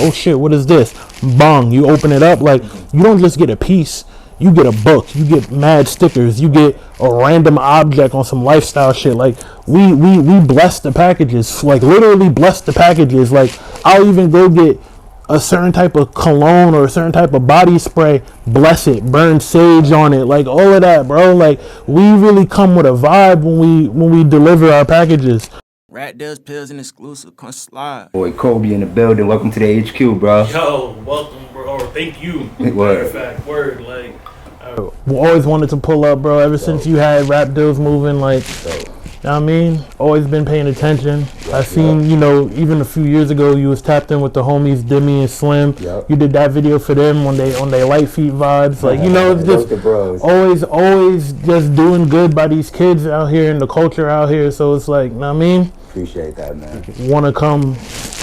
oh shit, what is this? Bong, you open it up, like, you don't just get a piece, you get a book, you get mad stickers, you get a random object on some lifestyle shit. Like, we bless the packages, like, literally bless the packages. Like, I'll even go get a certain type of cologne or a certain type of body spray, bless it, burn sage on it, like, all of that, bro. Like, we really come with a vibe when we deliver our packages. RapDillz Exclusive, come slide. Boy, Kolby in the building. Welcome to the HQ, bro. Yo, welcome, bro. Or thank you. Word. Fact, word. Like, we always wanted to pull up, bro. Ever since you had RapDillz moving, like, you know what I mean? Always been paying attention. I seen, you know, even a few years ago, you was tapped in with the homies Demi and Slim. You did that video for them on they light feet vibes. Like, you know, it's just always just doing good by these kids out here and the culture out here. So it's like, you know what I mean? Appreciate that, man. Want to come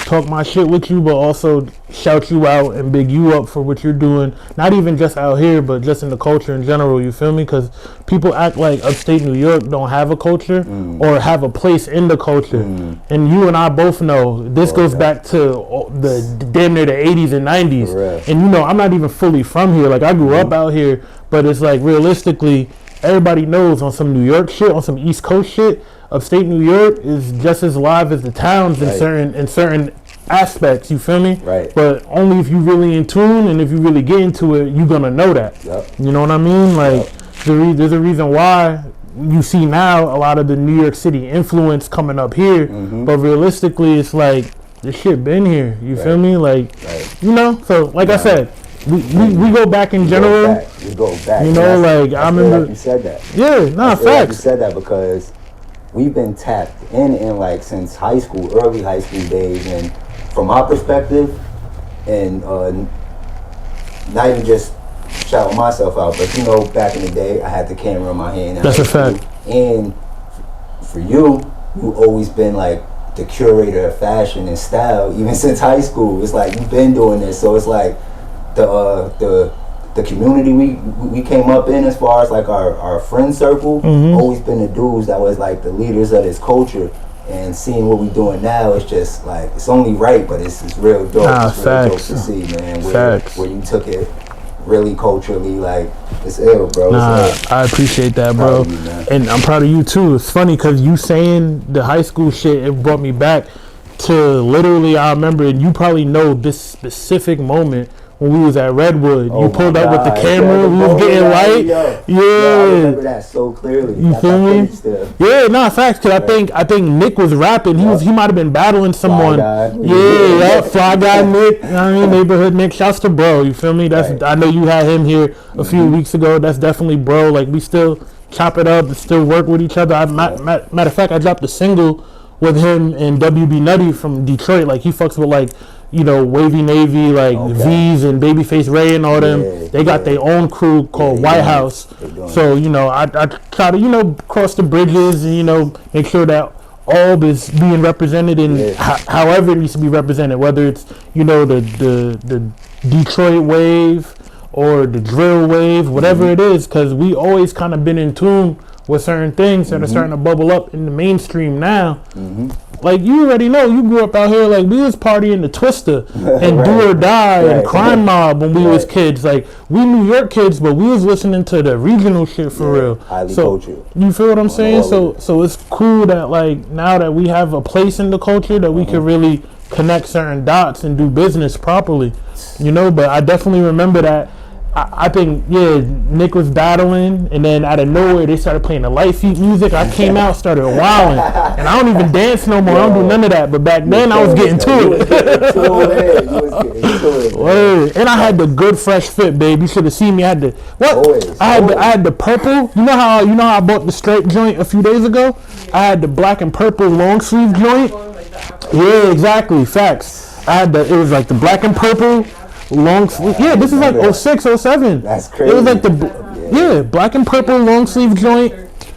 talk my shit with you, but also shout you out and big you up for what you're doing. Not even just out here, but just in the culture in general, you feel me? Because people act like upstate New York don't have a culture or have a place in the culture. And you and I both know this goes back to the damn near the 80s and 90s. And you know, I'm not even fully from here. Like, I grew up out here, but it's like, realistically, everybody knows on some New York shit, on some East Coast shit, upstate New York is just as live as the towns in certain aspects, you feel me? But only if you really in tune and if you really get into it, you're gonna know that. You know what I mean? Like, there's a reason why you see now a lot of the New York City influence coming up here, but realistically it's like, this shit been here, you feel me? Like, you know, so like I said, we go back in general. We go back. You know, like, I remember like you said that. Yeah, nah, facts. Like you said that because we've been tapped in like since high school, early high school days, and from my perspective, and not even just shout myself out, but you know, back in the day, I had the camera in my hand. That's a fact. And for you always been like the curator of fashion and style, even since high school. It's like you've been doing this, so it's like the community we came up in, as far as like our friend circle, always been the dudes that was like the leaders of this culture. And seeing what we doing now, it's just like, it's only right, but it's real dope. It's real dope to see, man. Where you took it really culturally, like, it's ill, bro. I appreciate that, bro. And I'm proud of you too. It's funny because you saying the high school shit, it brought me back to literally, I remember, and you probably know this specific moment when we was at Redwood. You pulled up with the camera, we was getting light. I remember that so clearly. You feel me? Yeah, nah, facts. Cause I think Nick was rapping. He might have been battling someone. Fly guy Nick. You know what I mean? Neighborhood Nick. Shouts to bro. You feel me? That's I know you had him here a few weeks ago. That's definitely bro. Like, we still chop it up and still work with each other. Matter of fact, I dropped a single with him and WB Nutty from Detroit. Like, he fucks with, like, you know, Wavy Navy, like V's and Babyface Ray and all them. They got their own crew called White House. So, you know, I try to, you know, cross the bridges and, you know, make sure that all is being represented in however it needs to be represented, whether it's, you know, the Detroit wave or the drill wave, whatever it is, because we always kind of been in tune with certain things that are starting to bubble up in the mainstream now. Like, you already know, you grew up out here, like, we was partying the Twister and Do or Die and Crime Mob when we was kids. Like, we New York kids, but we was listening to the regional shit for real. Highly so cultured. You feel what I'm saying? So it's cool that, like, now that we have a place in the culture, that we can really connect certain dots and do business properly, you know. But I definitely remember that. I think, Nick was battling, and then out of nowhere, they started playing the light feet music. I came out, started wilding, and I don't even dance no more. I don't do none of that. But back then, I was getting to it. And I had the good fresh fit, babe. You should have seen me. I had the I had the purple. You know how I bought the straight joint a few days ago? I had the black and purple long sleeve joint. Yeah, exactly. Facts. It was like the black and purple long sleeve. Yeah, this is like 06, 07. That's crazy. It was like the black and purple long sleeve joint,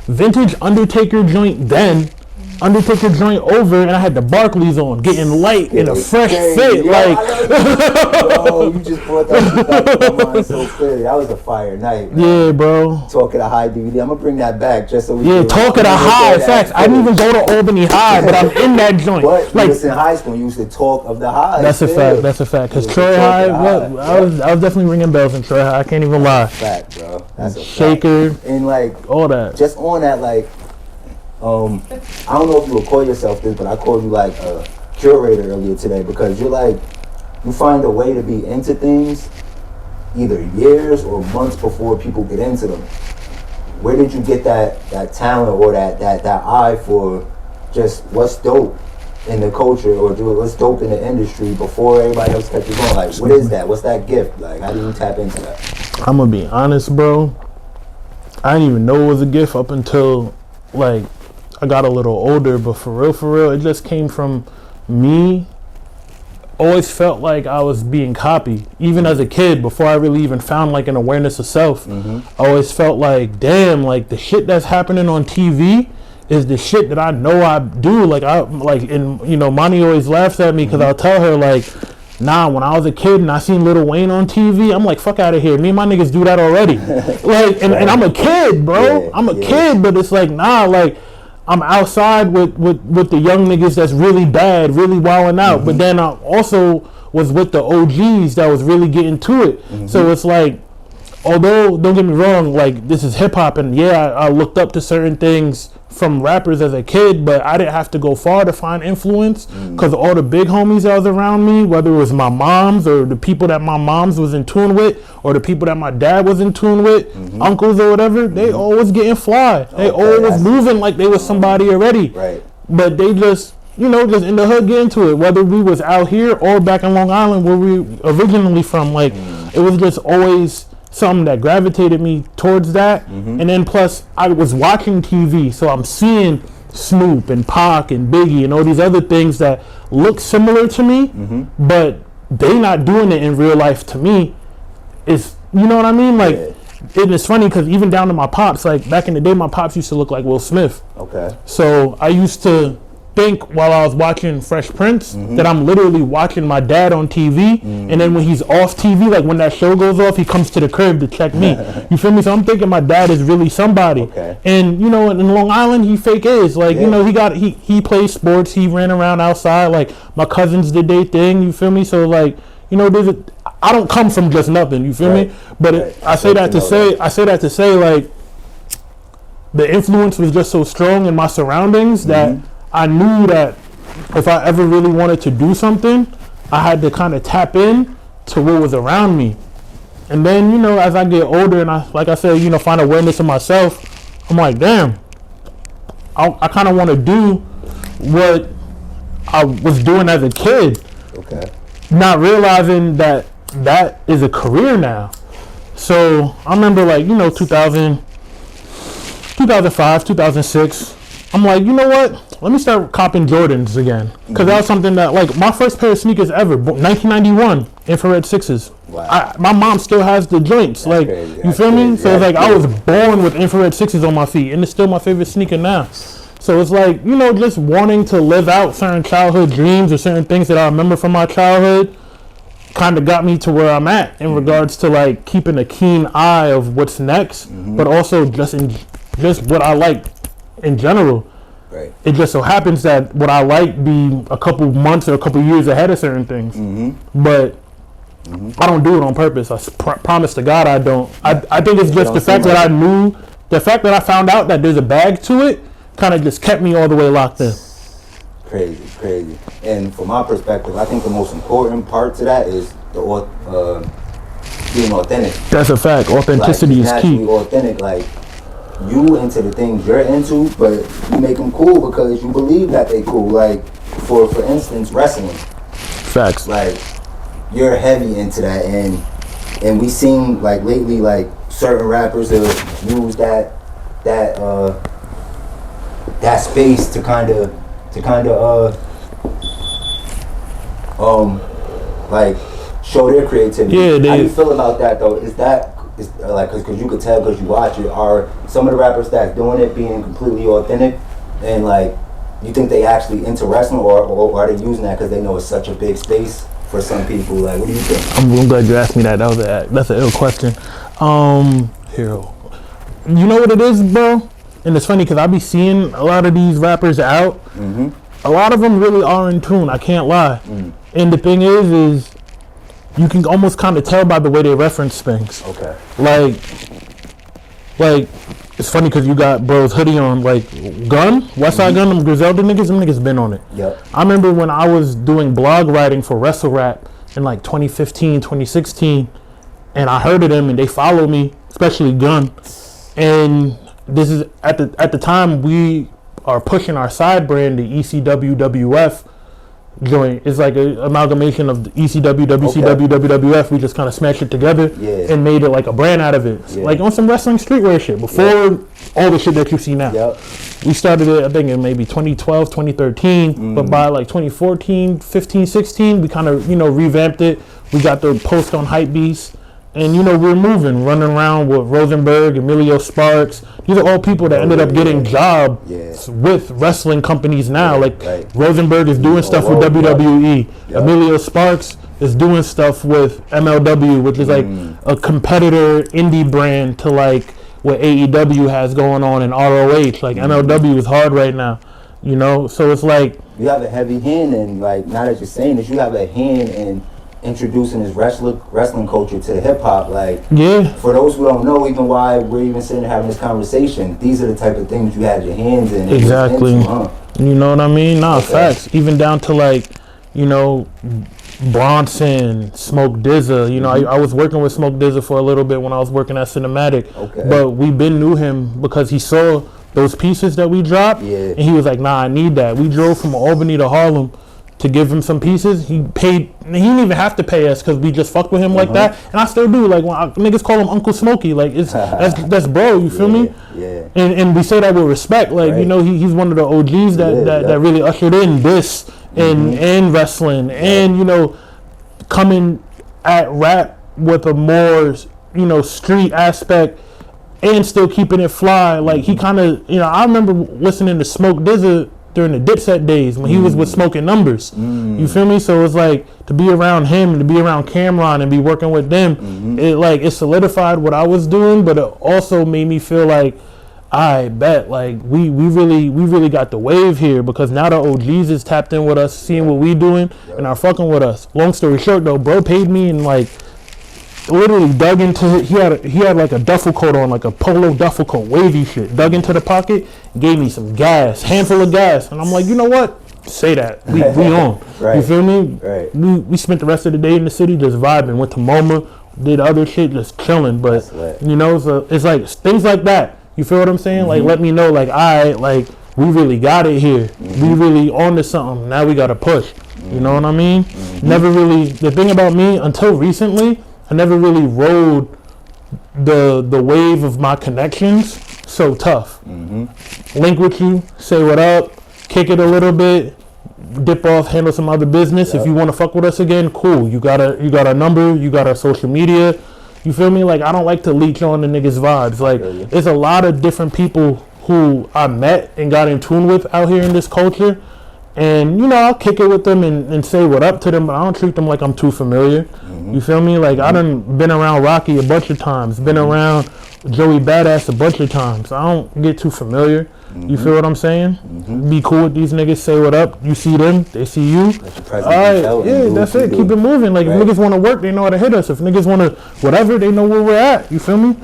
vintage Undertaker joint then. Undertaker joint over, and I had the Barclays on, getting light in a fresh fit. Yo, like, bro, you just brought that back to my mind so clearly. That was a fire night, man. Yeah, bro. Talk at a High DVD. I'm gonna bring that back just so we can. Yeah, Talk at a High. Facts. I didn't even go to Albany High, but I'm in that joint. But like, you was in high school, you used to talk of the High. That's a fact. That's a fact. Because Troy High, I was definitely ringing bells in Troy High. I can't even lie. Fact, bro. That's a Shaker. Fact. And like all that. Just on that, like, I don't know if you would call yourself this, but I called you like a curator earlier today because you're like, you find a way to be into things either years or months before people get into them. Where did you get that talent or that eye for just what's dope in the culture or what's dope in the industry before everybody else catches on? Like, what is that? What's that gift? Like, how do you tap into that? I'm gonna be honest, bro. I didn't even know it was a gift up until like I got a little older, but for real, it just came from me. Always felt like I was being copied, even as a kid, before I really even found like an awareness of self. I always felt like, damn, like the shit that's happening on TV is the shit that I know I do. Like and you know, Monty always laughs at me because I'll tell her like, nah, when I was a kid and I seen Lil Wayne on TV, I'm like, fuck out of here. Me and my niggas do that already. Like, and I'm a kid, bro. Yeah, I'm a kid, but it's like, nah, like, I'm outside with the young niggas that's really bad, really wilding out. But then I also was with the OGs that was really getting to it. So it's like, although, don't get me wrong, like, this is hip hop, and yeah, I looked up to certain things from rappers as a kid, but I didn't have to go far to find influence because all the big homies that was around me, whether it was my moms or the people that my moms was in tune with or the people that my dad was in tune with, uncles or whatever, they always getting fly. They always moving like they was somebody already. Right. But they just, you know, just in the hood get into it, whether we was out here or back in Long Island where we originally from. Like, it was just always something that gravitated me towards that. And then plus I was watching TV, so I'm seeing Snoop and Pac and Biggie and all these other things that look similar to me, but they not doing it in real life to me. Is, you know what I mean? Like, and it's funny because even down to my pops, like back in the day, my pops used to look like Will Smith. Okay. So I used to think while I was watching Fresh Prince that I'm literally watching my dad on TV, and then when he's off TV, like when that show goes off, he comes to the crib to check me. You feel me? So I'm thinking my dad is really somebody. Okay. And you know, in Long Island, he fake is. Like, you know, he plays sports, he ran around outside, like my cousins did their thing, you feel me? So like, you know, I don't come from just nothing, you feel me? But I say that to say like the influence was just so strong in my surroundings that I knew that if I ever really wanted to do something, I had to kind of tap in to what was around me. And then, you know, as I get older and I, like I said, you know, find awareness of myself, I'm like, damn, I kind of want to do what I was doing as a kid. Okay. Not realizing that is a career now. So I remember, like, you know, 2005, 2006, I'm like, you know what? Let me start copping Jordans again. Because that was something that, like, my first pair of sneakers ever, 1991, infrared 6s. Wow. My mom still has the joints. That's like, crazy. You feel me? So it's like, I was born with infrared 6s on my feet, and it's still my favorite sneaker now. So it's like, you know, just wanting to live out certain childhood dreams or certain things that I remember from my childhood kind of got me to where I'm at in regards to, like, keeping a keen eye of what's next, but also just what I like in general. Right. It just so happens that what I like be a couple months or a couple years ahead of certain things. But I don't do it on purpose. I promise to God I don't. I think it's just the fact that I knew, the fact that I found out that there's a bag to it kind of just kept me all the way locked in. Crazy. And from my perspective, I think the most important part to that is the being authentic. That's a fact. Authenticity is key. Authentic, like, you into the things you're into, but you make them cool because you believe that they cool. Like, for instance, wrestling. Facts. Like, you're heavy into that, and we seen, like, lately, like, certain rappers have used that space to kind of like show their creativity. How do you feel about that though? Is like, because you could tell because you watch it, are some of the rappers that's doing it being completely authentic and like you think they actually into wrestling, or are they using that because they know it's such a big space for some people? Like, what do you think? I'm glad you asked me that. That's an ill question. Hero, you know what it is, bro? And it's funny because I be seeing a lot of these rappers out. A lot of them really are in tune. I can't lie. And the thing is you can almost kind of tell by the way they reference things. Okay. Like it's funny because you got bro's hoodie on, like Gun, Westside Gun, them Griselda niggas, them niggas been on it. Yep. I remember when I was doing blog writing for Wrestle Rap in like 2015, 2016, and I heard of them and they follow me, especially Gun. And this is at the time we are pushing our side brand, the ECWWF joint. It's like an amalgamation of the ECW, WCW, WWF. We just kind of smashed it together and made it like a brand out of it. Like on some wrestling streetwear shit before all the shit that you see now. We started it, I think, in maybe 2012, 2013, but by like 2014, 15, 16, we kind of, revamped it. We got the post on Hypebeast. And we're moving, running around with Rosenberg, Emilio Sparks. These are all people that ended up getting jobs with wrestling companies now. Rosenberg is doing stuff with WWE. Emilio Sparks is doing stuff with MLW, which is like a competitor indie brand to like what AEW has going on in ROH. Like MLW is hard right now, So it's like you have a heavy hand in, like, now that you're saying this, you have a hand in introducing this wrestling culture to the hip hop. Like, for those who don't know, even why we're even sitting here having this conversation, these are the type of things you had your hands in. Exactly. You know what I mean? Facts. Even down to like, Bronson, Smoke DZA. I was working with Smoke DZA for a little bit when I was working at Cinematic. But we knew him because he saw those pieces that we dropped, and he was like, "Nah, I need that." We drove from Albany to Harlem to give him some pieces. He didn't even have to pay us because we just fucked with him like that, and I still do. Like when niggas call him Uncle Smokey, like that's bro. You feel me? And we say that with respect. Like he's one of the OGs that really ushered in this and wrestling, and coming at rap with a more street aspect and still keeping it fly. Like he kind of I remember listening to Smoke DZA during the Dipset days when he was with Smoking Numbers. You feel me? So it's like to be around him, to be around Cameron and be working with them, it solidified what I was doing, but it also made me feel like I bet like we really got the wave here, because now the OGs is tapped in with us, seeing what we doing and are fucking with us. Long story short though, bro paid me and like literally dug into he had like a duffel coat on, like a polo duffel coat, wavy shit, dug into the pocket, gave me some gas, handful of gas, and I'm like, you know what, say that we on. You feel me? We spent the rest of the day in the city just vibing, went to MoMA, did other shit, just chilling. But so it's like things like that, you feel what I'm saying? Like let me know, like we really got it here, we really on to something, now we gotta push. You know what I mean? Never really, the thing about me until recently, I never really rode the wave of my connections so tough. Link with you, say what up, kick it a little bit, dip off, handle some other business. If you want to fuck with us again, cool. You got our number, you got our social media. You feel me? Like I don't like to leech on the niggas' vibes. Like there's a lot of different people who I met and got in tune with out here in this culture. And I'll kick it with them and say what up to them, but I don't treat them like I'm too familiar. You feel me? Like I done been around Rocky a bunch of times, been around Joey Badass a bunch of times. I don't get too familiar. You feel what I'm saying? Be cool with these niggas, say what up. You see them, they see you. Alright, that's it. Keep it moving. Like if niggas want to work, they know how to hit us. If niggas want to whatever, they know where we're at. You feel me?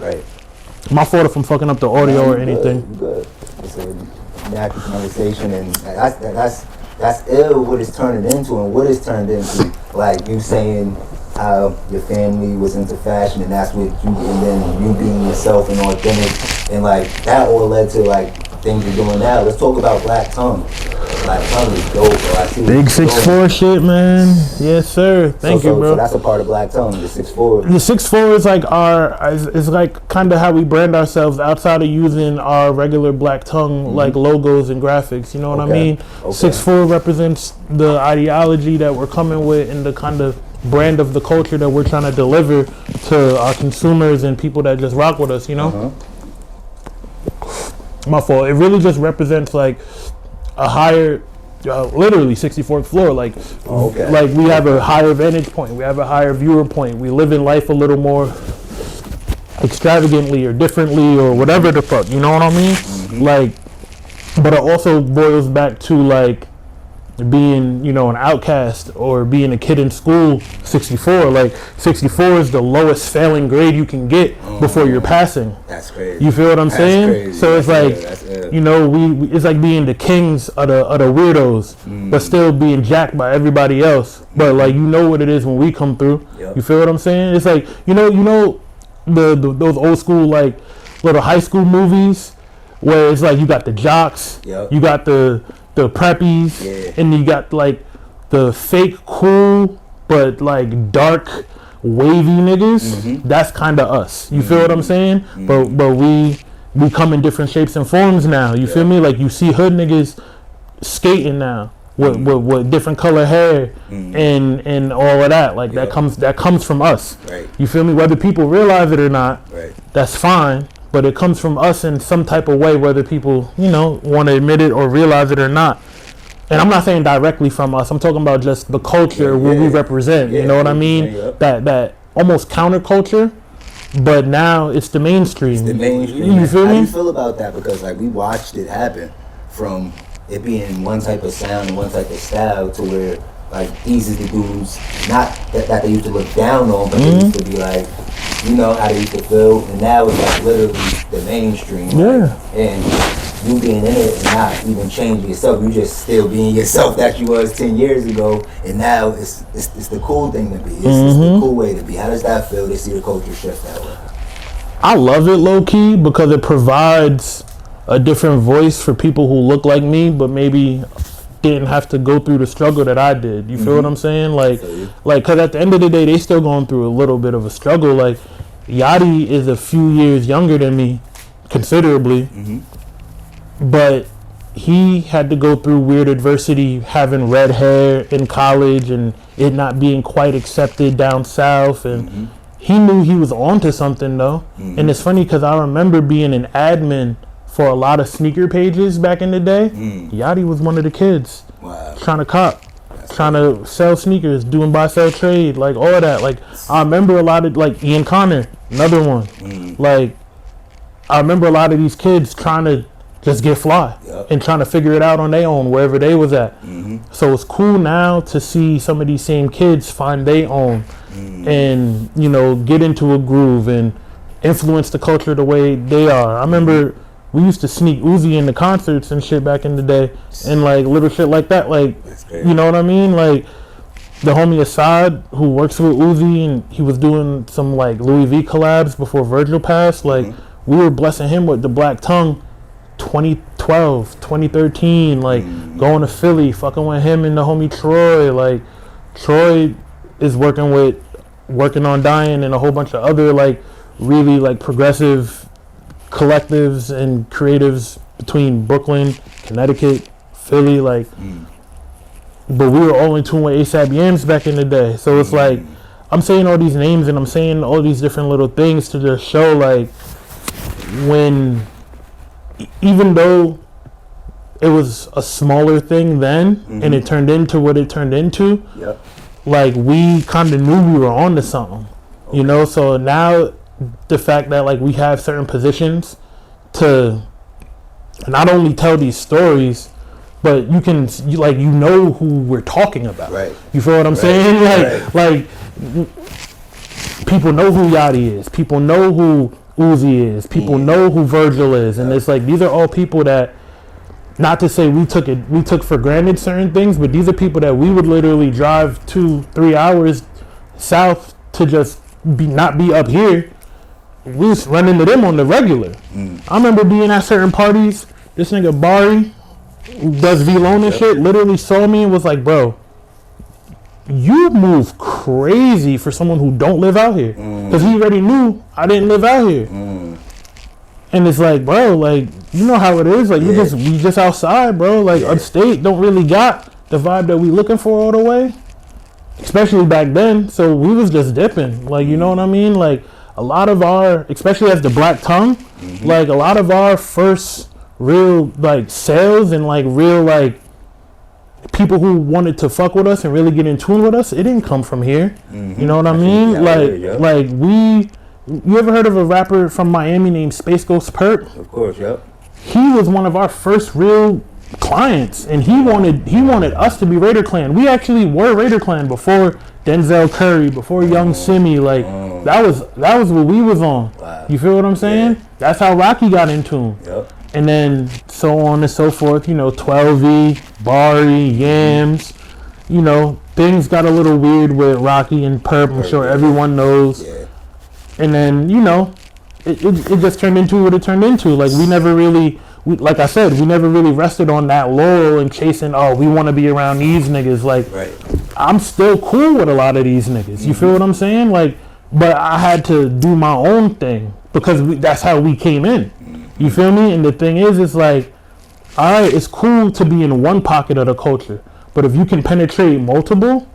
My fault if I'm fucking up the audio or anything. Good. It's a natural conversation, and that's ill what it's turning into and what it's turned into. Like you saying how your family was into fashion and that's what you, and then you being yourself and authentic, and like that all led to like things you're doing now. Let's talk about Black Tongue. Black Tongue is dope, bro. I see big 6'4" shit, man. Yes, sir. Thank you, bro. So that's a part of Black Tongue, the 6'4". The 6'4" is like is like kind of how we brand ourselves outside of using our regular Black Tongue like logos and graphics. You know what I mean? 6'4" represents the ideology that we're coming with and the kind of brand of the culture that we're trying to deliver to our consumers and people that just rock with us. My fault. It really just represents like a higher, literally 64th floor. Like, like we have a higher vantage point. We have a higher viewer point. We live in life a little more extravagantly or differently or whatever the fuck. You know what I mean? Like, but it also boils back to like being, you know, an outcast or being a kid in school. 64, like 64 is the lowest failing grade you can get before you're passing. That's crazy. You feel what I'm saying? Crazy. So it's like, you know, we it's like being the kings of the weirdos, but still being jacked by everybody else. But like, you know what it is when we come through. You feel what I'm saying? It's like, you know the those old school like little high school movies where it's like you got the jocks, you got the preppies, and you got like the fake cool but like dark wavy niggas. That's kind of us. You feel what I'm saying? But we come in different shapes and forms now. You feel me? Like you see hood niggas skating now with different color hair and all of that. Like that comes from us. You feel me? Whether people realize it or not, that's fine. But it comes from us in some type of way, whether people, you know, want to admit it or realize it or not. And I'm not saying directly from us. I'm talking about just the culture where we represent. You know what I mean? That almost counterculture, but now it's the mainstream. It's the mainstream. You feel me? How do you feel about that? Because like we watched it happen from it being one type of sound and one type of style to where like these is the dudes, not that they used to look down on, but they used to be like, you know, how they used to feel, and now it's like literally the mainstream. And you being in it and not even changing yourself, you just still being yourself that you was 10 years ago, and now it's the cool thing to be. It's the cool way to be. How does that feel to see the culture shift that way? I love it low key because it provides a different voice for people who look like me, but maybe didn't have to go through the struggle that I did. You feel what I'm saying? Like, cause at the end of the day, they still going through a little bit of a struggle. Like, Yachty is a few years younger than me, considerably, but he had to go through weird adversity, having red hair in college and it not being quite accepted down south. And he knew he was onto something though. And it's funny cause I remember being an admin for a lot of sneaker pages back in the day. Yachty was one of the kids trying to cop, trying to sell sneakers, doing buy sell trade, like all of that. Like I remember a lot of like Ian Connor, another one. Like I remember a lot of these kids trying to just get fly and trying to figure it out on their own wherever they was at. So it's cool now to see some of these same kids find their own and, you know, get into a groove and influence the culture the way they are. I remember we used to sneak Uzi into concerts and shit back in the day and like little shit like that. Like, you know what I mean? Like the homie Assad who works with Uzi and he was doing some like Louis V collabs before Virgil passed. Like we were blessing him with the Black Tongue 2012, 2013, like going to Philly, fucking with him and the homie Troy. Like Troy is working on Dying and a whole bunch of other like really like progressive collectives and creatives between Brooklyn, Connecticut, Philly, like but we were all in tune with ASAP Yams back in the day. So it's like I'm saying all these names and I'm saying all these different little things to just show like when even though it was a smaller thing then and it turned into what it turned into, like we kind of knew we were on to something, you know. So now the fact that like we have certain positions to not only tell these stories, but you know who we're talking about. You feel what I'm saying? Like people know who Yachty is. People know who Uzi is. People know who Virgil is. And it's like these are all people that, not to say we took for granted certain things, but these are people that we would literally drive 2-3 hours south to just not be up here. We was running into them on the regular. I remember being at certain parties. This nigga Bari, who does V-Lone and shit, literally saw me and was like, bro, you move crazy for someone who don't live out here. Because he already knew I didn't live out here. And it's like, bro, like, you know how it is. Like, we just outside, bro. Like, Upstate don't really got the vibe that we looking for all the way. Especially back then. So we was just dipping. Like, you know what I mean? Like, a lot of our, especially as the Black Tongue, like, a lot of our first real like sales and like real like people who wanted to fuck with us and really get in tune with us, it didn't come from here. You know what I mean? Like you ever heard of a rapper from Miami named Space Ghost Perp? Of course, yep. He was one of our first real clients, and he wanted us to be Raider Clan. We actually were Raider Clan before Denzel Curry, before Young Simi. Like that was what we was on. Wow. You feel what I'm saying? Yeah. That's how Rocky got in tune. Yep. And then so on and so forth. You know, 12E, Bari, Yams. You know, things got a little weird with Rocky and Perp. I'm sure everyone knows. Yeah. And then, you know, it just turned into what it turned into. Like, we never really, like I said, we never really rested on that laurel and chasing, oh, we want to be around these niggas. Like, I'm still cool with a lot of these niggas. You feel what I'm saying? Like, but I had to do my own thing because that's how we came in. You feel me? And the thing is, it's like, all right, it's cool to be in one pocket of the culture. But if you can penetrate multiple,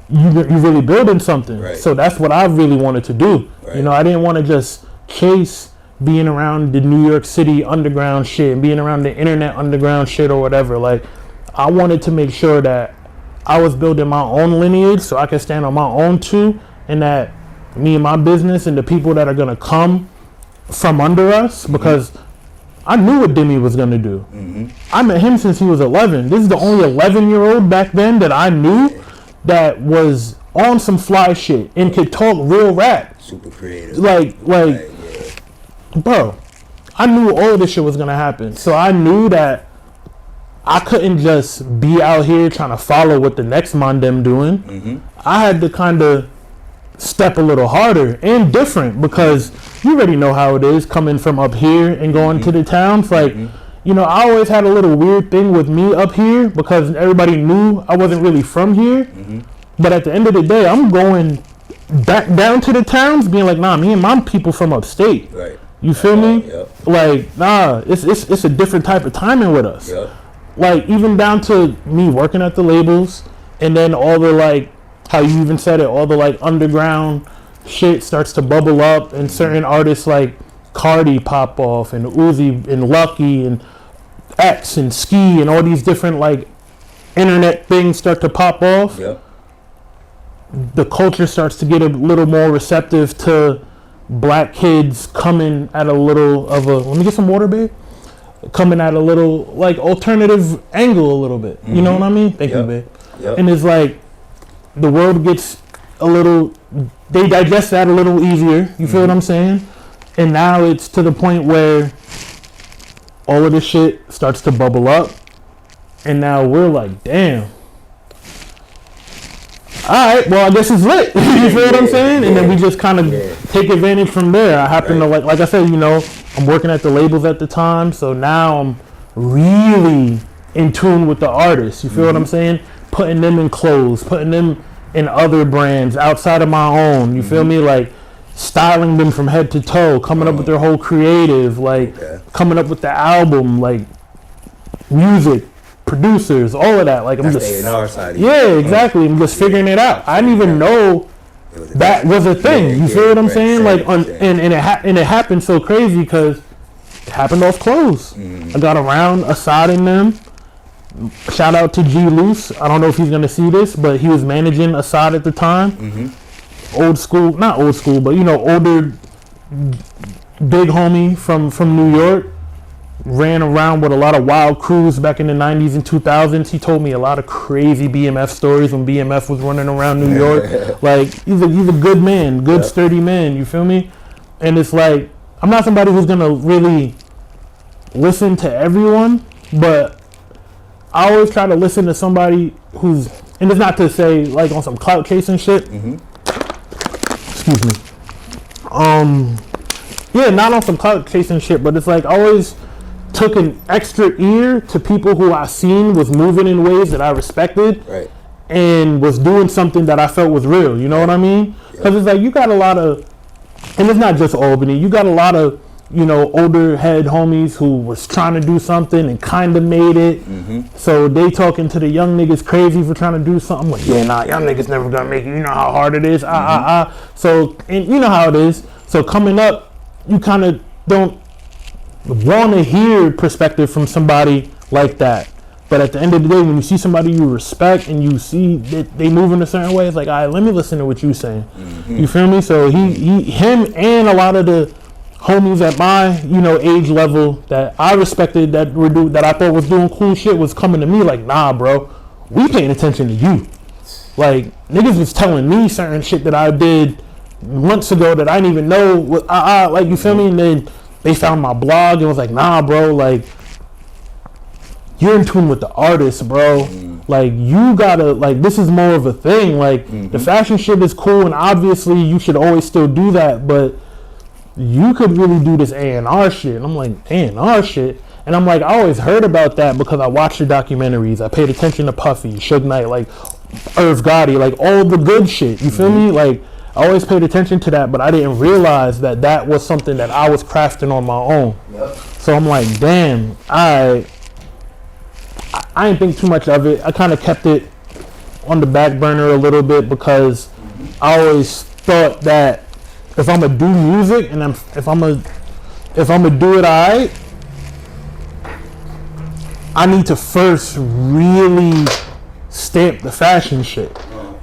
you really building something. Right. So that's what I really wanted to do. Right. You know, I didn't want to just chase being around the New York City underground shit and being around the internet underground shit or whatever. Like, I wanted to make sure that I was building my own lineage so I could stand on my own too, and that me and my business and the people that are going to come from under us, because I knew what Demi was going to do. I met him since he was 11. This is the only 11-year-old back then that I knew that was on some fly shit and could talk real rap. Super creative. Like, bro, I knew all of this shit was gonna happen. So I knew that I couldn't just be out here trying to follow what the next man them doing. I had to kind of step a little harder and different, because you already know how it is coming from up here and going to the towns. Like, you know, I always had a little weird thing with me up here because everybody knew I wasn't really from here. But at the end of the day, I'm going back down to the towns being like, nah, me and my people from upstate. Right. You feel me? Like, nah, it's a different type of timing with us. Like, even down to me working at the labels, and then all the, like, how you even said it, all the, like, underground shit starts to bubble up, and certain artists like Cardi pop off, and Uzi and Lucky and X and Ski and all these different like internet things start to pop off. The culture starts to get a little more receptive to black kids coming at a little of a, let me get some water, babe, coming at a little like alternative angle a little bit. You know what I mean? Thank you, babe. And it's like the world gets a little, they digest that a little easier. You feel what I'm saying? And now it's to the point where all of this shit starts to bubble up, and now we're like, damn. All right, well, I guess it's lit. You feel what I'm saying? And then we just kind of take advantage from there. I happen to, like I said, you know, I'm working at the labels at the time, so now I'm really in tune with the artists. You feel what I'm saying? Putting them in clothes, putting them in other brands outside of my own. You feel me? Like, styling them from head to toe, coming up with their whole creative, like coming up with the album, like music, producers, all of that. Like, I'm just exactly. I'm just figuring it out. I didn't even know that was a thing. You feel what I'm saying? Like, and it happened so crazy because it happened off clothes. I got around Assad and them. Shout out to G Loose. I don't know if he's gonna see this, but he was managing Assad at the time. Old school, not old school, but you know, older big homie from New York. Ran around with a lot of wild crews back in the 90s and 2000s. He told me a lot of crazy BMF stories when BMF was running around New York. Like, he's a good man, good sturdy man, you feel me? And it's like, I'm not somebody who's gonna really listen to everyone, but I always try to listen to somebody who's, and it's not to say like on some clout chasing shit. Excuse me. Yeah, not on some clout chasing shit, but it's like I always took an extra ear to people who I seen was moving in ways that I respected, and was doing something that I felt was real. You know what I mean? Because it's like you got a lot of, and it's not just Albany. You got a lot of, you know, older head homies who was trying to do something and kind of made it. So they talking to the young niggas crazy for trying to do something. Like, yeah, nah, young niggas never gonna make it. You know how hard it is. So, and you know how it is. So coming up, you kind of don't want to hear perspective from somebody like that. But at the end of the day, when you see somebody you respect and you see that they move in a certain way, it's like, all right, let me listen to what you're saying. You feel me? So him and a lot of the homies at my, age level that I respected that I thought was doing cool shit was coming to me like, nah, bro, we paying attention to you. Like, niggas was telling me certain shit that I did months ago that I didn't even know. Like, you feel me? And then they found my blog and was like, nah, bro, like, you're in tune with the artist, bro. Like, you gotta, like, this is more of a thing. Like, the fashion shit is cool, and obviously you should always still do that, but you could really do this A&R shit. And I'm like, A&R shit? And I'm like, I always heard about that because I watched your documentaries. I paid attention to Puffy, Suge Knight, like, Irv Gotti, like, all the good shit. You feel me? Like, I always paid attention to that, but I didn't realize that that was something that I was crafting on my own. So I'm like, damn, I didn't think too much of it. I kind of kept it on the back burner a little bit because I always thought that if I'm gonna do music and if I'm gonna do it alright, I need to first really stamp the fashion shit.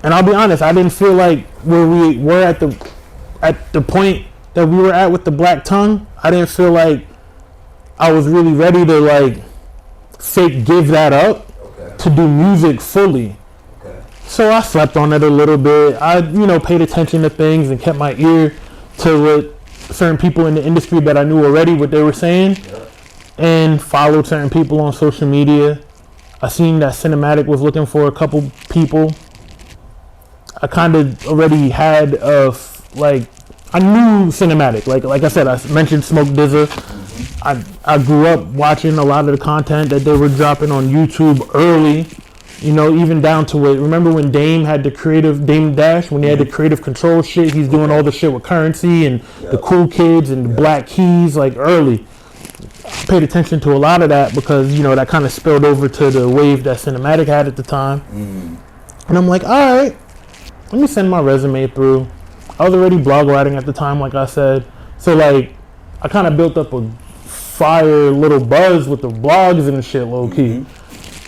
And I'll be honest, I didn't feel like where we were at the point that we were at with the Black Tongue, I didn't feel like I was really ready to like fake give that up to do music fully. So I slept on it a little bit. I, paid attention to things and kept my ear to what certain people in the industry that I knew already, what they were saying, and followed certain people on social media. I seen that Cinematic was looking for a couple people. I kind of already had I knew Cinematic. Like I said, I mentioned Smoke Dizza. I grew up watching a lot of the content that they were dropping on YouTube early, even down to it. Remember when Dame had Dame Dash, when he had the creative control shit, he's doing all the shit with Currency and the Cool Kids and the Black Keys, like early. I paid attention to a lot of that because, that kind of spilled over to the wave that Cinematic had at the time. And I'm like, all right, let me send my resume through. I was already blog writing at the time, like I said. So, like, I kind of built up a fire little buzz with the blogs and shit, low key.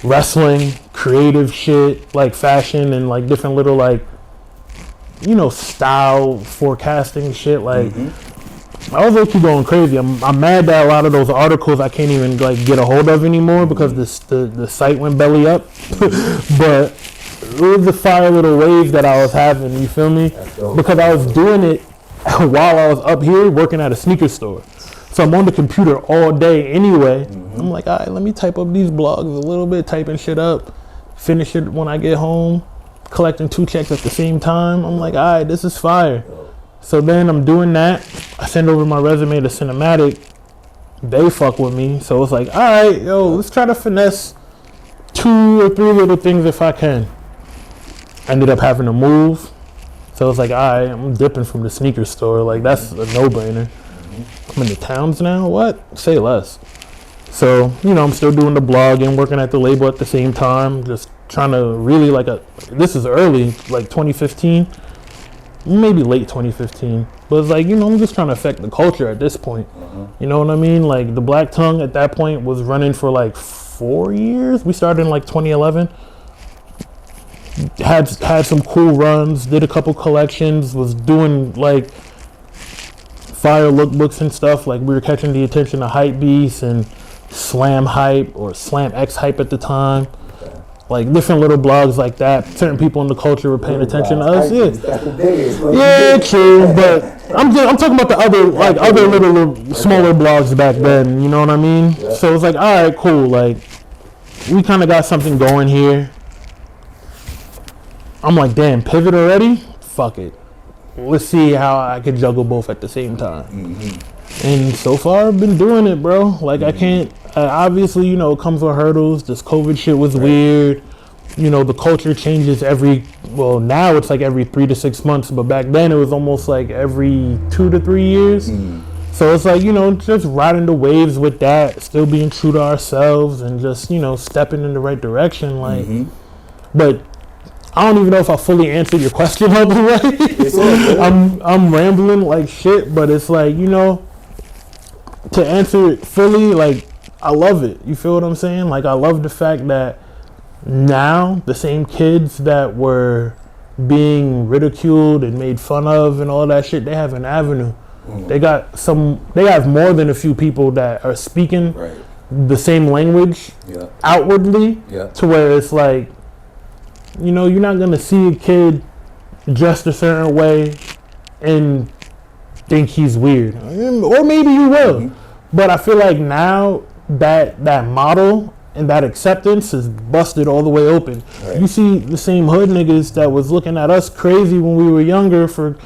Wrestling, creative shit, like fashion and like different little like, style forecasting shit. Like, I was low key going crazy. I'm mad that a lot of those articles I can't even like get a hold of anymore because the site went belly up. But it was the fire little wave that I was having, you feel me? Because I was doing it while I was up here working at a sneaker store. So I'm on the computer all day anyway. I'm like, all right, let me type up these blogs a little bit, typing shit up, finish it when I get home, collecting 2 checks at the same time. I'm like, all right, this is fire. So then I'm doing that. I send over my resume to Cinematic. They fuck with me. So it's like, all right, let's try to finesse 2 or 3 little things if I can. Ended up having to move. So it's like, all right, I'm dipping from the sneaker store. Like, that's a no-brainer. I'm in the towns now? What? Say less. So, I'm still doing the blog and working at the label at the same time. Just trying to really this is early, like 2015. Maybe late 2015. But it's like, I'm just trying to affect the culture at this point. You know what I mean? Like, the Black Tongue at that point was running for like 4 years. We started in like 2011. Had some cool runs, did a couple collections, was doing like fire lookbooks and stuff. Like, we were catching the attention of Hype Beast and Slam Hype or Slam X Hype at the time. Like, different little blogs like that. Certain people in the culture were paying attention to us. Yeah, true. But I'm talking about the other little smaller blogs back then. You know what I mean? So it's like, all right, cool. Like, we kind of got something going here. I'm like, damn, pivot already? Fuck it. Let's see how I could juggle both at the same time. And so far, I've been doing it, bro. Like, I can't, obviously, it comes with hurdles. This COVID shit was weird. The culture changes now it's like every 3 to 6 months, but back then it was almost like every 2 to 3 years. So it's like, just riding the waves with that, still being true to ourselves and just, stepping in the right direction. Like, but I don't even know if I fully answered your question all the way. I'm rambling like shit, but it's like, to answer it fully, like, I love it. You feel what I'm saying? Like, I love the fact that now the same kids that were being ridiculed and made fun of and all that shit, they have an avenue. They have more than a few people that are speaking the same language outwardly to where it's like, you know, you're not gonna see a kid dressed a certain way and think he's weird, or maybe you will, but I feel like now that model and that acceptance is busted all the way open. You see the same hood niggas that was looking at us crazy when we were younger for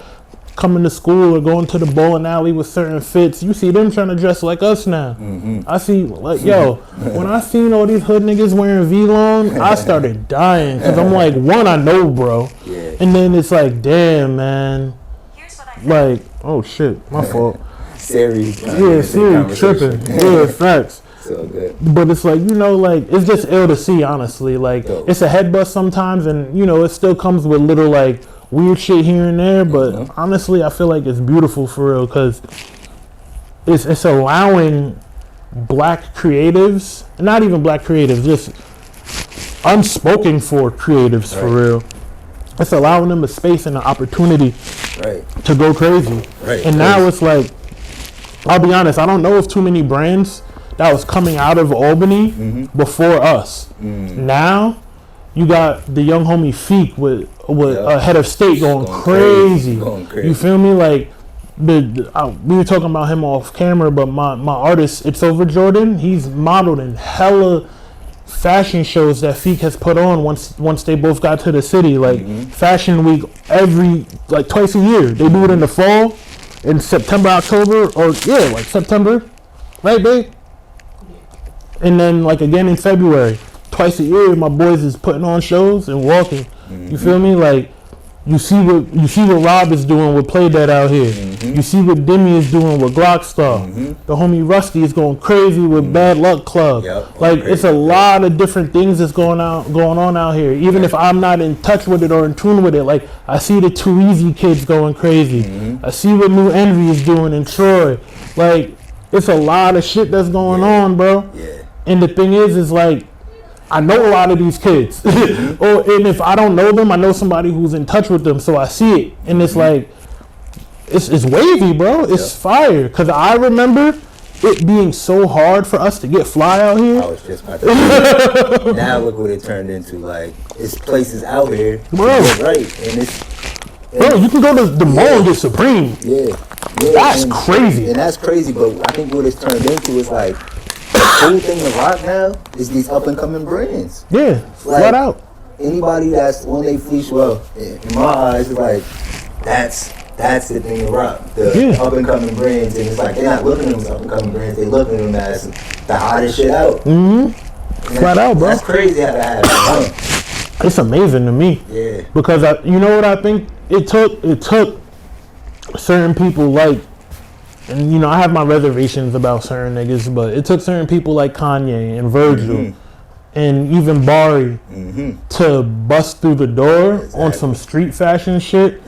coming to school or going to the bowling alley with certain fits. You see them trying to dress like us now. I see, like, yo, when I seen all these hood niggas wearing V-Long, I started dying because I'm like, one, I know, bro, and then it's like, damn, man, like, oh shit, my fault. Siri tripping. Yeah, facts. So good. But it's like, you know, like, it's just ill to see, honestly. Like, it's a head bust sometimes, and, you know, it still comes with little, like, weird shit here and there. But honestly, I feel like it's beautiful for real, because it's allowing black creatives, not even black creatives, just unspoken for creatives for real. It's allowing them a space and an opportunity to go crazy. And now it's like, I'll be honest, I don't know of too many brands that was coming out of Albany before us. Now you got the young homie Feek with a head of state going crazy. You feel me? Like, we were talking about him off camera, but my artist, It's Over Jordan, he's modeled in hella fashion shows that Feek has put on once they both got to the city. Like, Fashion Week like twice a year. They do it in the fall, in September, October, or like September, right, babe? And then, like, again in February. Twice a year, my boys is putting on shows and walking. You feel me? Like, you see what Rob is doing with Play Dead out here. You see what Demi is doing with Glockstar. The homie Rusty is going crazy with Bad Luck Club. Like, it's a lot of different things that's going on out here. Even if I'm not in touch with it or in tune with it, like, I see the Too Easy kids going crazy. I see what New Envy is doing in Troy. Like, it's a lot of shit that's going on, bro. And the thing is like, I know a lot of these kids, and if I don't know them, I know somebody who's in touch with them, so I see it, and it's like, it's wavy, bro. It's fire. Cause I remember it being so hard for us to get fly out here. I was just about to say, now look what it turned into. Like, it's places out here, bro. Bro, you can go to the mall and get Supreme. That's crazy. And that's crazy, but I think what it's turned into is like, the cool thing to rock now is these up and coming brands. Like, flat out. Anybody that's on they fleece, well, in my eyes, it's like, that's the thing to rock. The up and coming brands, and it's like, they're not looking at them as up and coming brands, they looking at them as the hottest shit out. Flat out, bro. That's crazy how that happens. It's amazing to me. Because you know what I think it took certain people, like, and, you know, I have my reservations about certain niggas, but it took certain people like Kanye and Virgil and even Bari to bust through the door on some street fashion shit,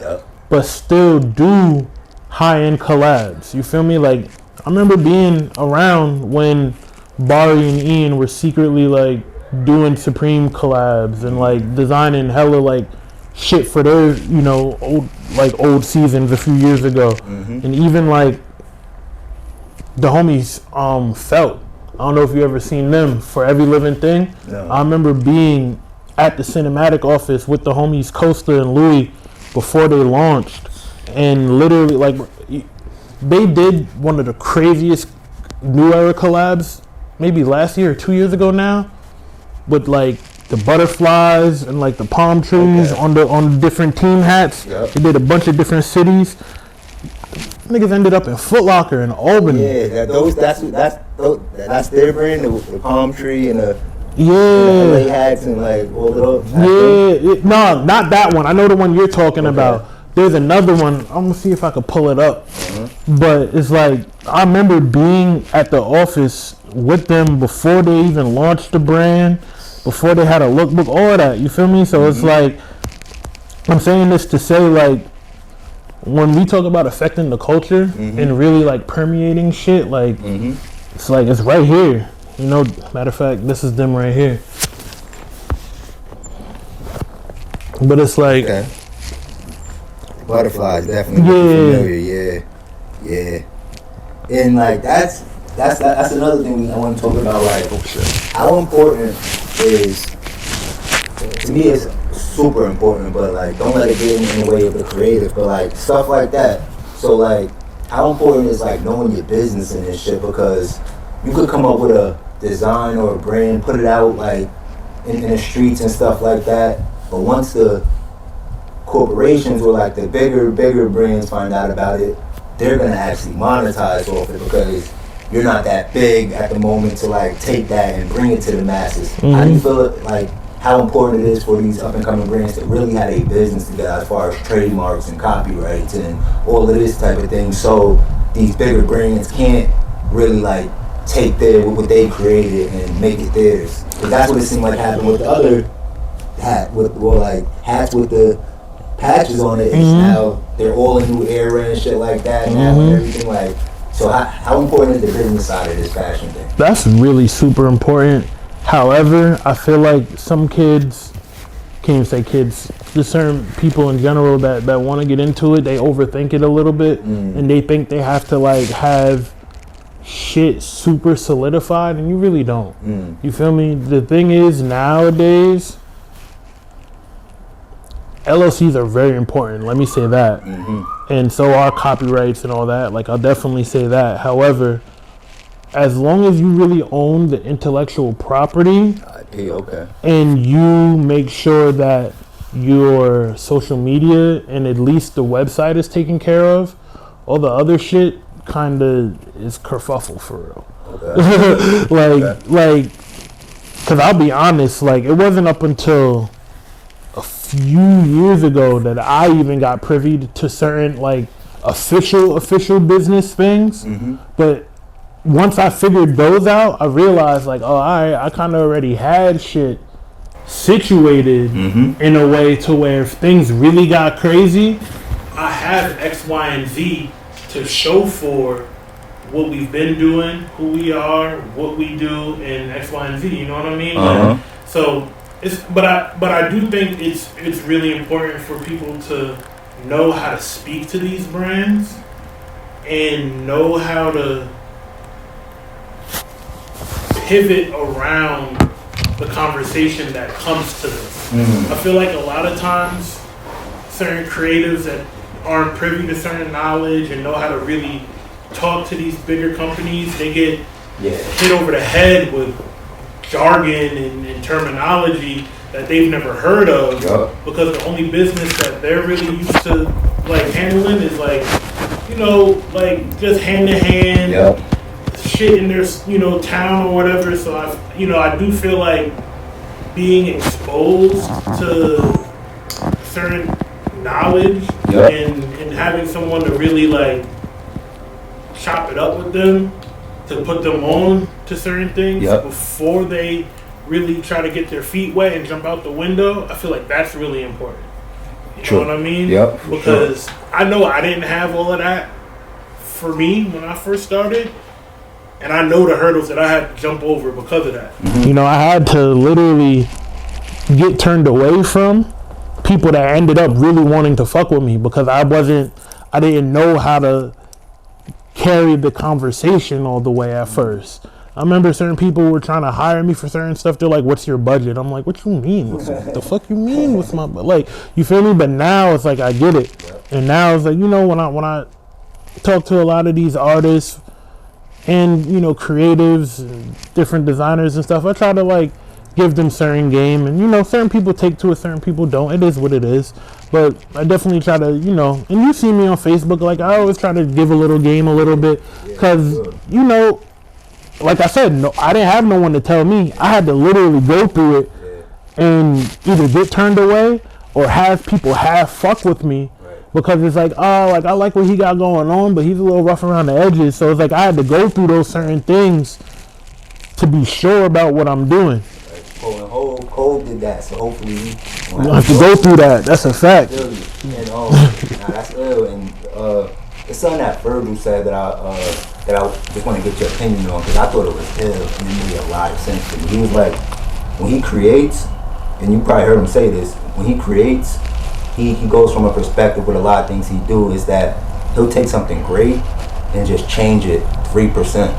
but still do high-end collabs. You feel me? Like, I remember being around when Bari and Ian were secretly, like, doing Supreme collabs and, like, designing hella, like, shit for their, you know, old seasons a few years ago. And even, like, the homies Felt. I don't know if you ever seen them, For Every Living Thing. I remember being at the cinematic office with the homies Costa and Louis before they launched, and literally, like, they did one of the craziest new era collabs maybe last year or 2 years ago now, with like the butterflies and like the palm trees on the different team hats. They did a bunch of different cities. Niggas ended up in Foot Locker in Albany. That's their brand, the palm tree and the LA hats and like all the no, not that one. I know the one you're talking about. There's another one. I'm gonna see if I can pull it up. But it's like, I remember being at the office with them before they even launched the brand, before they had a lookbook, all of that. You feel me? So it's like, I'm saying this to say, like, when we talk about affecting the culture and really like permeating shit, like it's like it's right here. You know, matter of fact, this is them right here. But it's like butterflies definitely familiar. Yeah. And like that's another thing I want to talk about. Like how important is, to me, it's super important, but like don't let it get in the way of the creative. But like stuff like that. So like how important is like knowing your business and this shit, because you could come up with a design or a brand, put it out like in the streets and stuff like that. But once the corporations or like the bigger brands find out about it, they're gonna actually monetize off it because you're not that big at the moment to like take that and bring it to the masses. How do you feel like how important it is for these up and coming brands to really have a business together as far as trademarks and copyrights and all of this type of thing, so these bigger brands can't really like take what they created and make it theirs? Because that's what it seemed like happened with the other hats with the patches on it. Now they're all in new era and shit like that now and everything. Like, so how important is the business side of this fashion thing? That's really super important. However, I feel like some kids, can't even say kids, just certain people in general that want to get into it, they overthink it a little bit and they think they have to like have shit super solidified, and you really don't. You feel me? The thing is, nowadays LLCs are very important, let me say that. And so are copyrights and all that. Like, I'll definitely say that. However, as long as you really own the intellectual property and you make sure that your social media and at least the website is taken care of, all the other shit kind of is kerfuffle for real. Like, because I'll be honest, like, it wasn't up until a few years ago that I even got privy to certain like official business things. But once I figured those out, I realized like, oh, I kind of already had shit situated in a way to where if things really got crazy, I have X, Y, and Z to show for what we've been doing, who we are, what we do, and X, Y, and Z. You know what I mean? Like, so but I do think it's really important for people to know how to speak to these brands and know how to pivot around the conversation that comes to them. I feel like a lot of times certain creatives that aren't privy to certain knowledge and know how to really talk to these bigger companies, they get hit over the head with jargon and terminology that they've never heard of because the only business that they're really used to like handling is like, you know, like just hand to hand shit in their, you know, town or whatever. So I do feel like being exposed to certain knowledge and having someone to really like chop it up with them, to put them on to certain things before they really try to get their feet wet and jump out the window. I feel like that's really important. You know what I mean? Because I know I didn't have all of that for me when I first started, and I know the hurdles that I had to jump over because of that. You know, I had to literally get turned away from people that ended up really wanting to fuck with me because I didn't know how to carry the conversation all the way at first. I remember certain people were trying to hire me for certain stuff. They're like, what's your budget? I'm like, what you mean? What the fuck you mean what's my budget? Like, you feel me? But now it's like I get it. And now it's like, you know, when I talk to a lot of these artists and, you know, creatives and different designers and stuff, I try to like give them certain game. And, you know, certain people take to it, certain people don't. It is what it is. But I definitely try to, you know, and you see me on Facebook, like I always try to give a little game a little bit. Because, you know, like I said, no, I didn't have no one to tell me. I had to literally go through it and either get turned away or have people half fuck with me because it's like, oh, like I like what he got going on, but he's a little rough around the edges. So it's like I had to go through those certain things to be sure about what I'm doing. Pulling Kolby did that, so hopefully we'll have to go through that. That's a fact. And that's ill. And it's something that Virgil said that I just want to get your opinion on, because I thought it was ill and it made a lot of sense to me. He was like, when he creates, and you probably heard him say this, when he creates, he goes from a perspective with a lot of things he do is that he'll take something great and just change it 3%.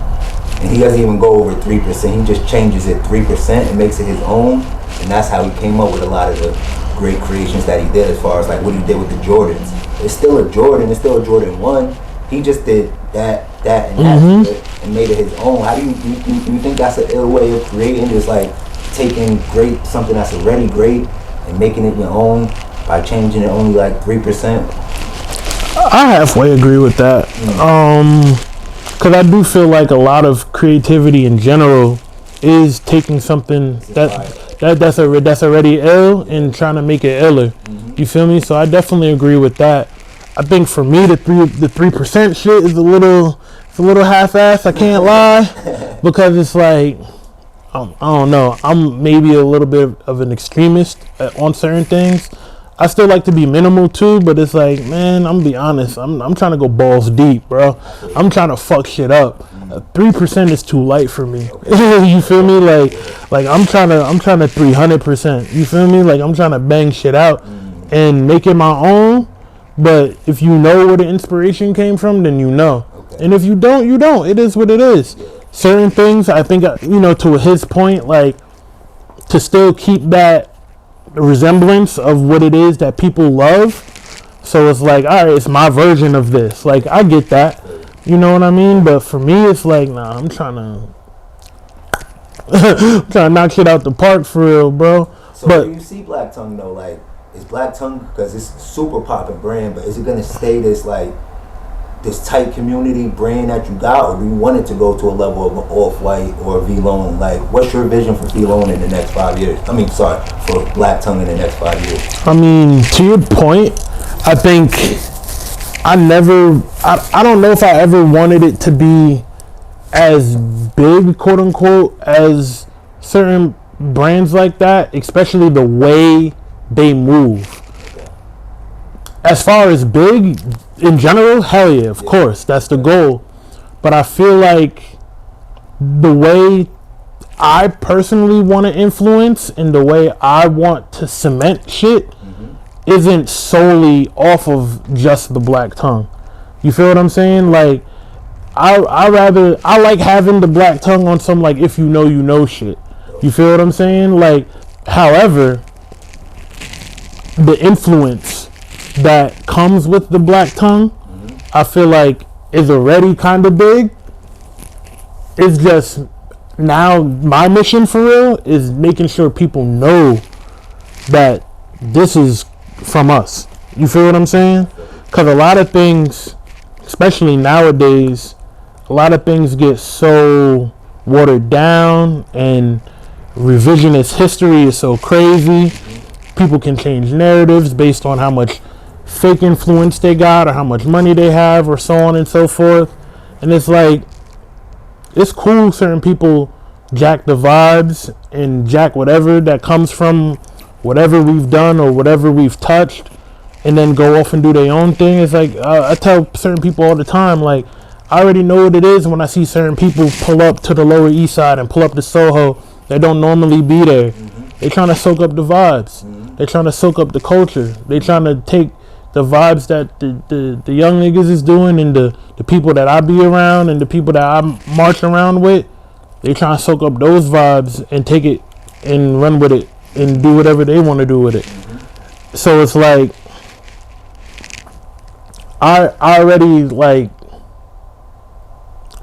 And he doesn't even go over 3%. He just changes it 3% and makes it his own. And that's how he came up with a lot of the great creations that he did, as far as like what he did with the Jordans. It's still a Jordan. It's still a Jordan 1. He just did that, and that, and made it his own. How do you think that's an ill way of creating? Just like taking something that's already great and making it your own by changing it only like 3%? I halfway agree with that. Because I do feel like a lot of creativity in general is taking something that's already ill and trying to make it iller. You feel me? So I definitely agree with that. I think for me the 3% shit is a little half-assed. I can't lie, because it's like I don't know. I'm maybe a little bit of an extremist on certain things. I still like to be minimal too, but it's like, man, I'm gonna be honest. I'm trying to go balls deep, bro. I'm trying to fuck shit up. 3% is too light for me. You feel me? Like I'm trying to 300%. You feel me? Like I'm trying to bang shit out and make it my own. But if you know where the inspiration came from, then you know. And if you don't, you don't. It is what it is. Certain things, I think, to his point, like to still keep that resemblance of what it is that people love. So it's like, all right, it's my version of this. Like, I get that. You know what I mean? But for me, it's like, nah, I'm trying to knock shit out the park for real, bro. So where do you see Black Tongue though? Like, is Black Tongue, because it's a super poppin' brand, but is it gonna stay this like this tight community brand that you got, or do you want it to go to a level of an Off-White or V-Lone? Like, what's your vision for V-Lone in the next 5 years? For Black Tongue in the next 5 years. I mean, to your point, I think I don't know if I ever wanted it to be as big, quote unquote, as certain brands like that, especially the way they move. As far as big in general, hell yeah, of course, that's the goal. But I feel like the way I personally want to influence and the way I want to cement shit isn't solely off of just the Black Tongue. You feel what I'm saying? Like, I like having the Black Tongue on some, like, if you know shit. You feel what I'm saying? Like, however, the influence that comes with the Black Tongue, I feel like is already kind of big. It's just now my mission for real is making sure people know that this is from us. You feel what I'm saying? Because a lot of things, especially nowadays, a lot of things get so watered down and revisionist history is so crazy. People can change narratives based on how much fake influence they got or how much money they have or so on and so forth. And it's like, it's cool certain people jack the vibes and jack whatever that comes from whatever we've done or whatever we've touched and then go off and do their own thing. It's like, I tell certain people all the time, like, I already know what it is when I see certain people pull up to the Lower East Side and pull up to Soho that don't normally be there. They trying to soak up the vibes. They trying to soak up the culture. They trying to take the vibes that the young niggas is doing and the people that I be around and the people that I march around with. They trying to soak up those vibes and take it and run with it and do whatever they want to do with it. So it's like, I already like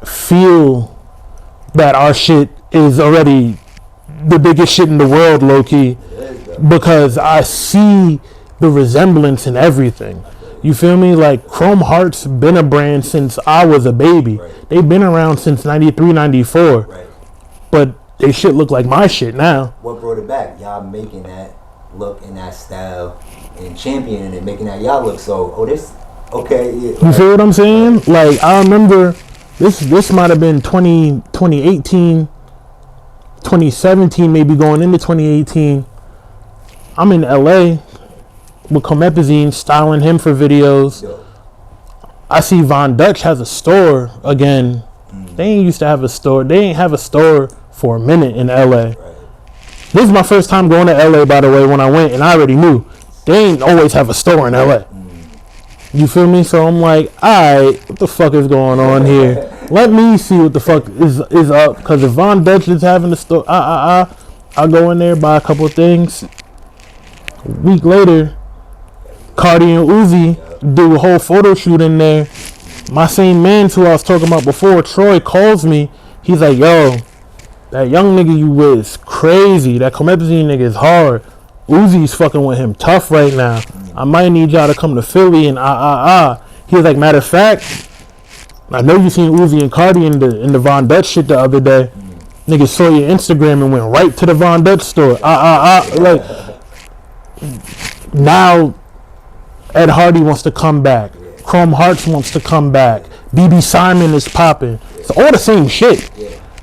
feel that our shit is already the biggest shit in the world, low key, because I see the resemblance in everything. You feel me? Like, Chrome Heart's been a brand since I was a baby. They've been around since 93, 94. But they shit look like my shit now. What brought it back? Y'all making that look and that style and championing it, making that y'all look so, okay. Yeah. You feel what I'm saying? Like, I remember this might have been 2018, 2017, maybe going into 2018, I'm in LA with Comethazine styling him for videos. I see Von Dutch has a store again. They ain't used to have a store. They ain't have a store for a minute in LA. This is my first time going to LA, by the way, when I went, and I already knew they ain't always have a store in LA. You feel me? So I'm like, alright, what the fuck is going on here? Let me see what the fuck is up. Because if Von Dutch is having a store, I'll go in there, buy a couple of things. A week later, Cardi and Uzi do a whole photo shoot in there. My same man who I was talking about before, Troy, calls me. He's like, yo, that young nigga you with is crazy. That Comethazine nigga is hard. Uzi's fucking with him tough right now. I might need y'all to come to Philly and He was like, matter of fact, I know you seen Uzi and Cardi in the Von Dutch shit the other day. Niggas saw your Instagram and went right to the Von Dutch store. Like, now Ed Hardy wants to come back. Chrome Hearts wants to come back. BB Simon is popping. It's all the same shit.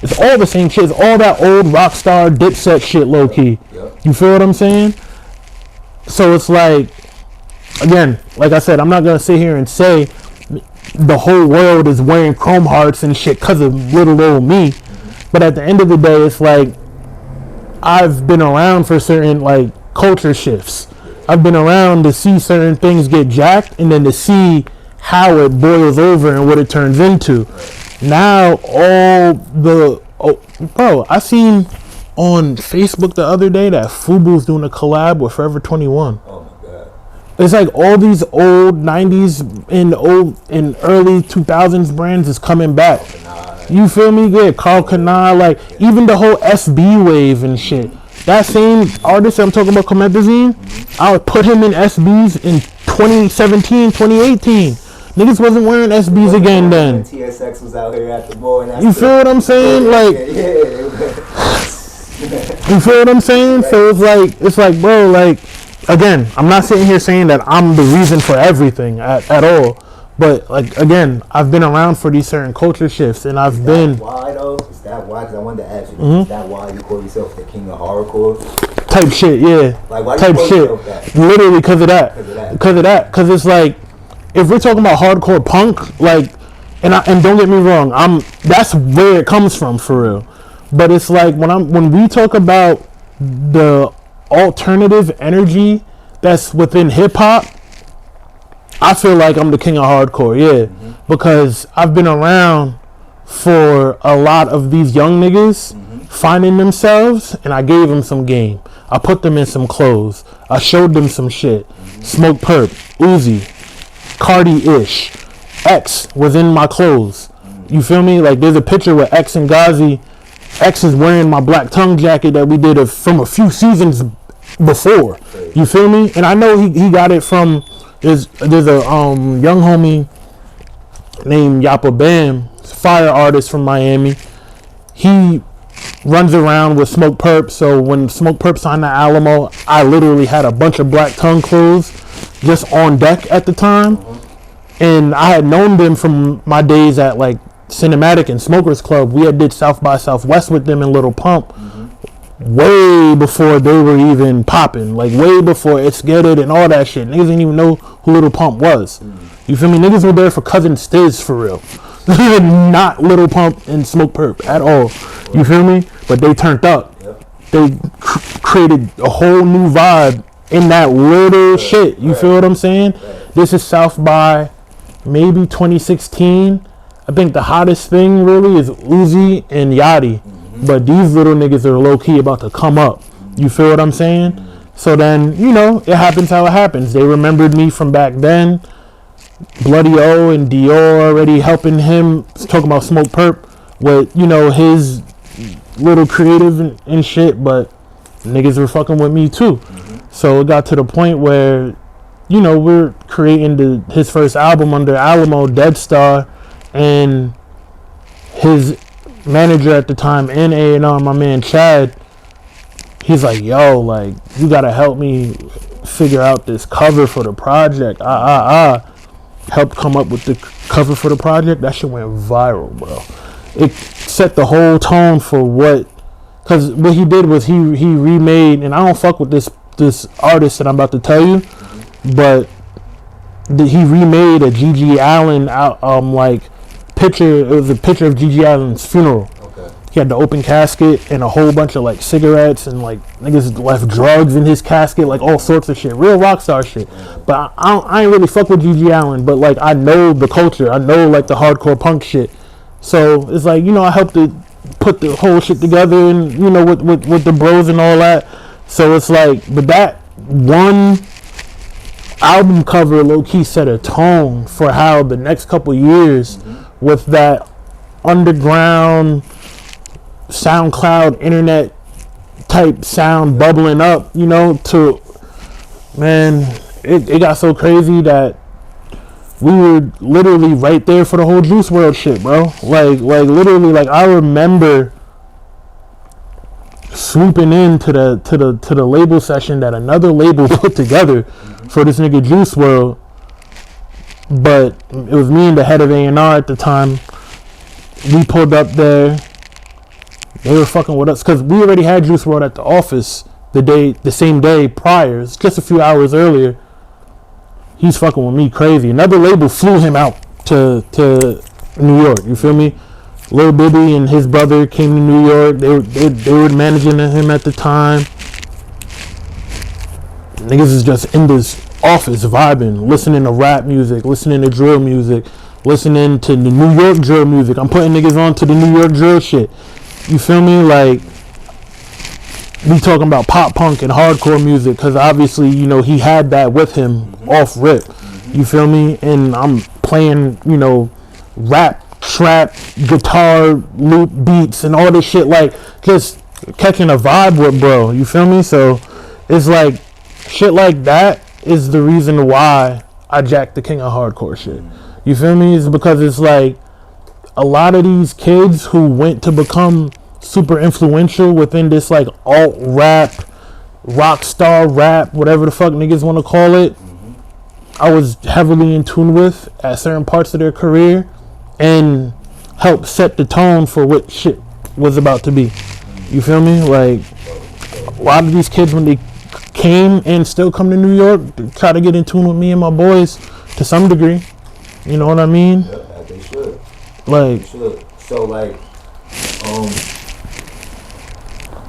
It's all the same shit. It's all that old Rockstar Dipset shit, low key. You feel what I'm saying? So it's like, again, like I said, I'm not gonna sit here and say the whole world is wearing Chrome Hearts and shit because of little old me. But at the end of the day, it's like I've been around for certain like culture shifts. I've been around to see certain things get jacked and then to see how it boils over and what it turns into. Now bro, I seen on Facebook the other day that Fubu's doing a collab with Forever 21. Oh my god. It's like all these old 90s and early 2000s brands is coming back. You feel me? Yeah, Carl Kanai, like even the whole SB wave and shit. That same artist I'm talking about, Comethazine, I would put him in SBs in 2017, 2018. Niggas wasn't wearing SBs again then. TSX was out here at the mall. And you feel what I'm saying? Like, you feel what I'm saying? So it's like, bro, like, again, I'm not sitting here saying that I'm the reason for everything at all. But, like, again, I've been around for these certain culture shifts, and I've been... Why, though? Is that why? Because I wanted to ask you, is that why you call yourself the king of hardcore? Type shit, yeah. Like, why type you call shit. yourself that? Literally because of that. Because it's like, if we're talking about hardcore punk, like, and don't get me wrong, that's where it comes from, for real. But it's like, when we talk about the alternative energy that's within hip-hop, I feel like I'm the king of hardcore, yeah. Because I've been around for a lot of these young niggas finding themselves, and I gave them some game. I put them in some clothes. I showed them some shit. Smoke Perp, Uzi, Cardi-ish. X was in my clothes. You feel me? Like, there's a picture with X and Ghazi. X is wearing my Black Tongue jacket that we did from a few seasons before. You feel me? And I know he got it from... There's a young homie named Yappa Bam, fire artist from Miami. He runs around with Smoke Perp. So when Smoke Perp signed the Alamo, I literally had a bunch of Black Tongue clothes just on deck at the time. And I had known them from my days at like Cinematic and Smokers Club. We had did South by Southwest with them in Little Pump. Way before they were even popping, like way before It's Get It and all that shit. Niggas didn't even know who Little Pump was. You feel me? Niggas were there for Cousin Stiz for real. Not Little Pump and Smoke Perp at all. You feel me? But they turned up. They created a whole new vibe in that little shit. You feel what I'm saying? This is South by maybe 2016. I think the hottest thing really is Uzi and Yachty. But these little niggas are low-key about to come up. You feel what I'm saying? So then, you know, it happens how it happens. They remembered me from back then. Bloody O and Dior already helping him, talking about Smoke Perp with, you know, his little creative and shit. But niggas were fucking with me too. So it got to the point where, you know, we're creating his first album under Alamo, Dead Star. And his manager at the time in A&R, my man Chad, he's like, yo, like, you gotta help me figure out this cover for the project. Helped come up with the cover for the project. That shit went viral, bro. It set the whole tone for what Because what he did was he remade, and I don't fuck with this artist that I'm about to tell you, but he remade a Gigi Allen like picture. It was a picture of Gigi Allen's funeral. Okay. He had the open casket and a whole bunch of like cigarettes and like niggas left drugs in his casket, like all sorts of shit, real rock star shit. But I ain't really fuck with Gigi Allen, but like I know the culture, I know like the hardcore punk shit. So it's like, you know, I helped to put the whole shit together, and you know, with the bros and all that. So it's like, but that one album cover low-key set a tone for how the next couple years with that underground SoundCloud internet type sound bubbling up, you know, to, man, it got so crazy that we were literally right there for the whole Juice WRLD shit, bro. Like literally, like I remember swooping into the label session that another label put together for this nigga Juice WRLD, but it was me and the head of A&R at the time. We pulled up there. They were fucking with us because we already had Juice WRLD at the office the same day prior, just a few hours earlier. He's fucking with me crazy. Another label flew him out to New York. You feel me? Lil Bibby and his brother came to New York. They were managing him at the time. Niggas is just in this office vibing, listening to rap music, listening to drill music, listening to the New York drill music. I'm putting niggas on to the New York drill shit. You feel me? Like, we talking about pop punk and hardcore music because obviously, you know, he had that with him off rip. You feel me? And I'm playing, you know, rap, trap, guitar, loop beats and all this shit, like just catching a vibe with bro. You feel me? So it's like shit like that is the reason why I jacked the king of hardcore shit. You feel me? It's because it's like a lot of these kids who went to become super influential within this like alt rap, rock star rap, whatever the fuck niggas want to call it, I was heavily in tune with at certain parts of their career and helped set the tone for what shit was about to be. You feel me? Like a lot of these kids when they came and still come to New York try to get in tune with me and my boys to some degree. You know what I mean? Yeah, they should. Like, they should. So like,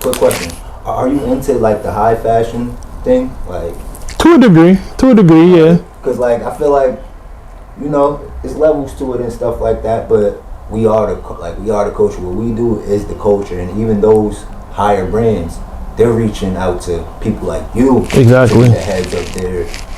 quick question: are you into like the high fashion thing? Like, to a degree, yeah. Because like I feel like, you know, there's levels to it and stuff like that. But we are the culture. What we do is the culture, and even those higher brands, they're reaching out to people like you, exactly, the heads of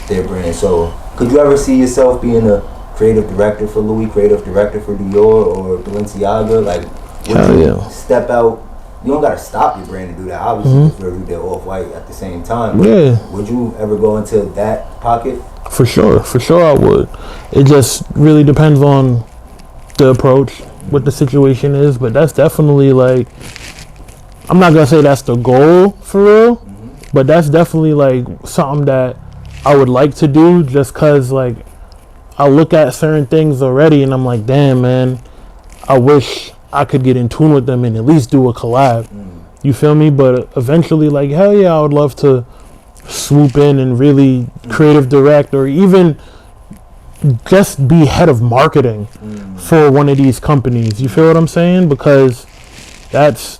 their brand. So, could you ever see yourself being a creative director for Louis, creative director for Dior or Balenciaga? Like, would you step out? You don't gotta stop your brand to do that. Obviously, for every day Off-White at the same time. Yeah. Would you ever go into that pocket? For sure I would. It just really depends on the approach, what the situation is, but that's definitely like, I'm not gonna say that's the goal for real, but that's definitely like something that I would like to do just cause like I look at certain things already and I'm like, damn man, I wish I could get in tune with them and at least do a collab. You feel me? But eventually, like, hell yeah, I would love to swoop in and really creative direct or even just be head of marketing for one of these companies. You feel what I'm saying? Because that's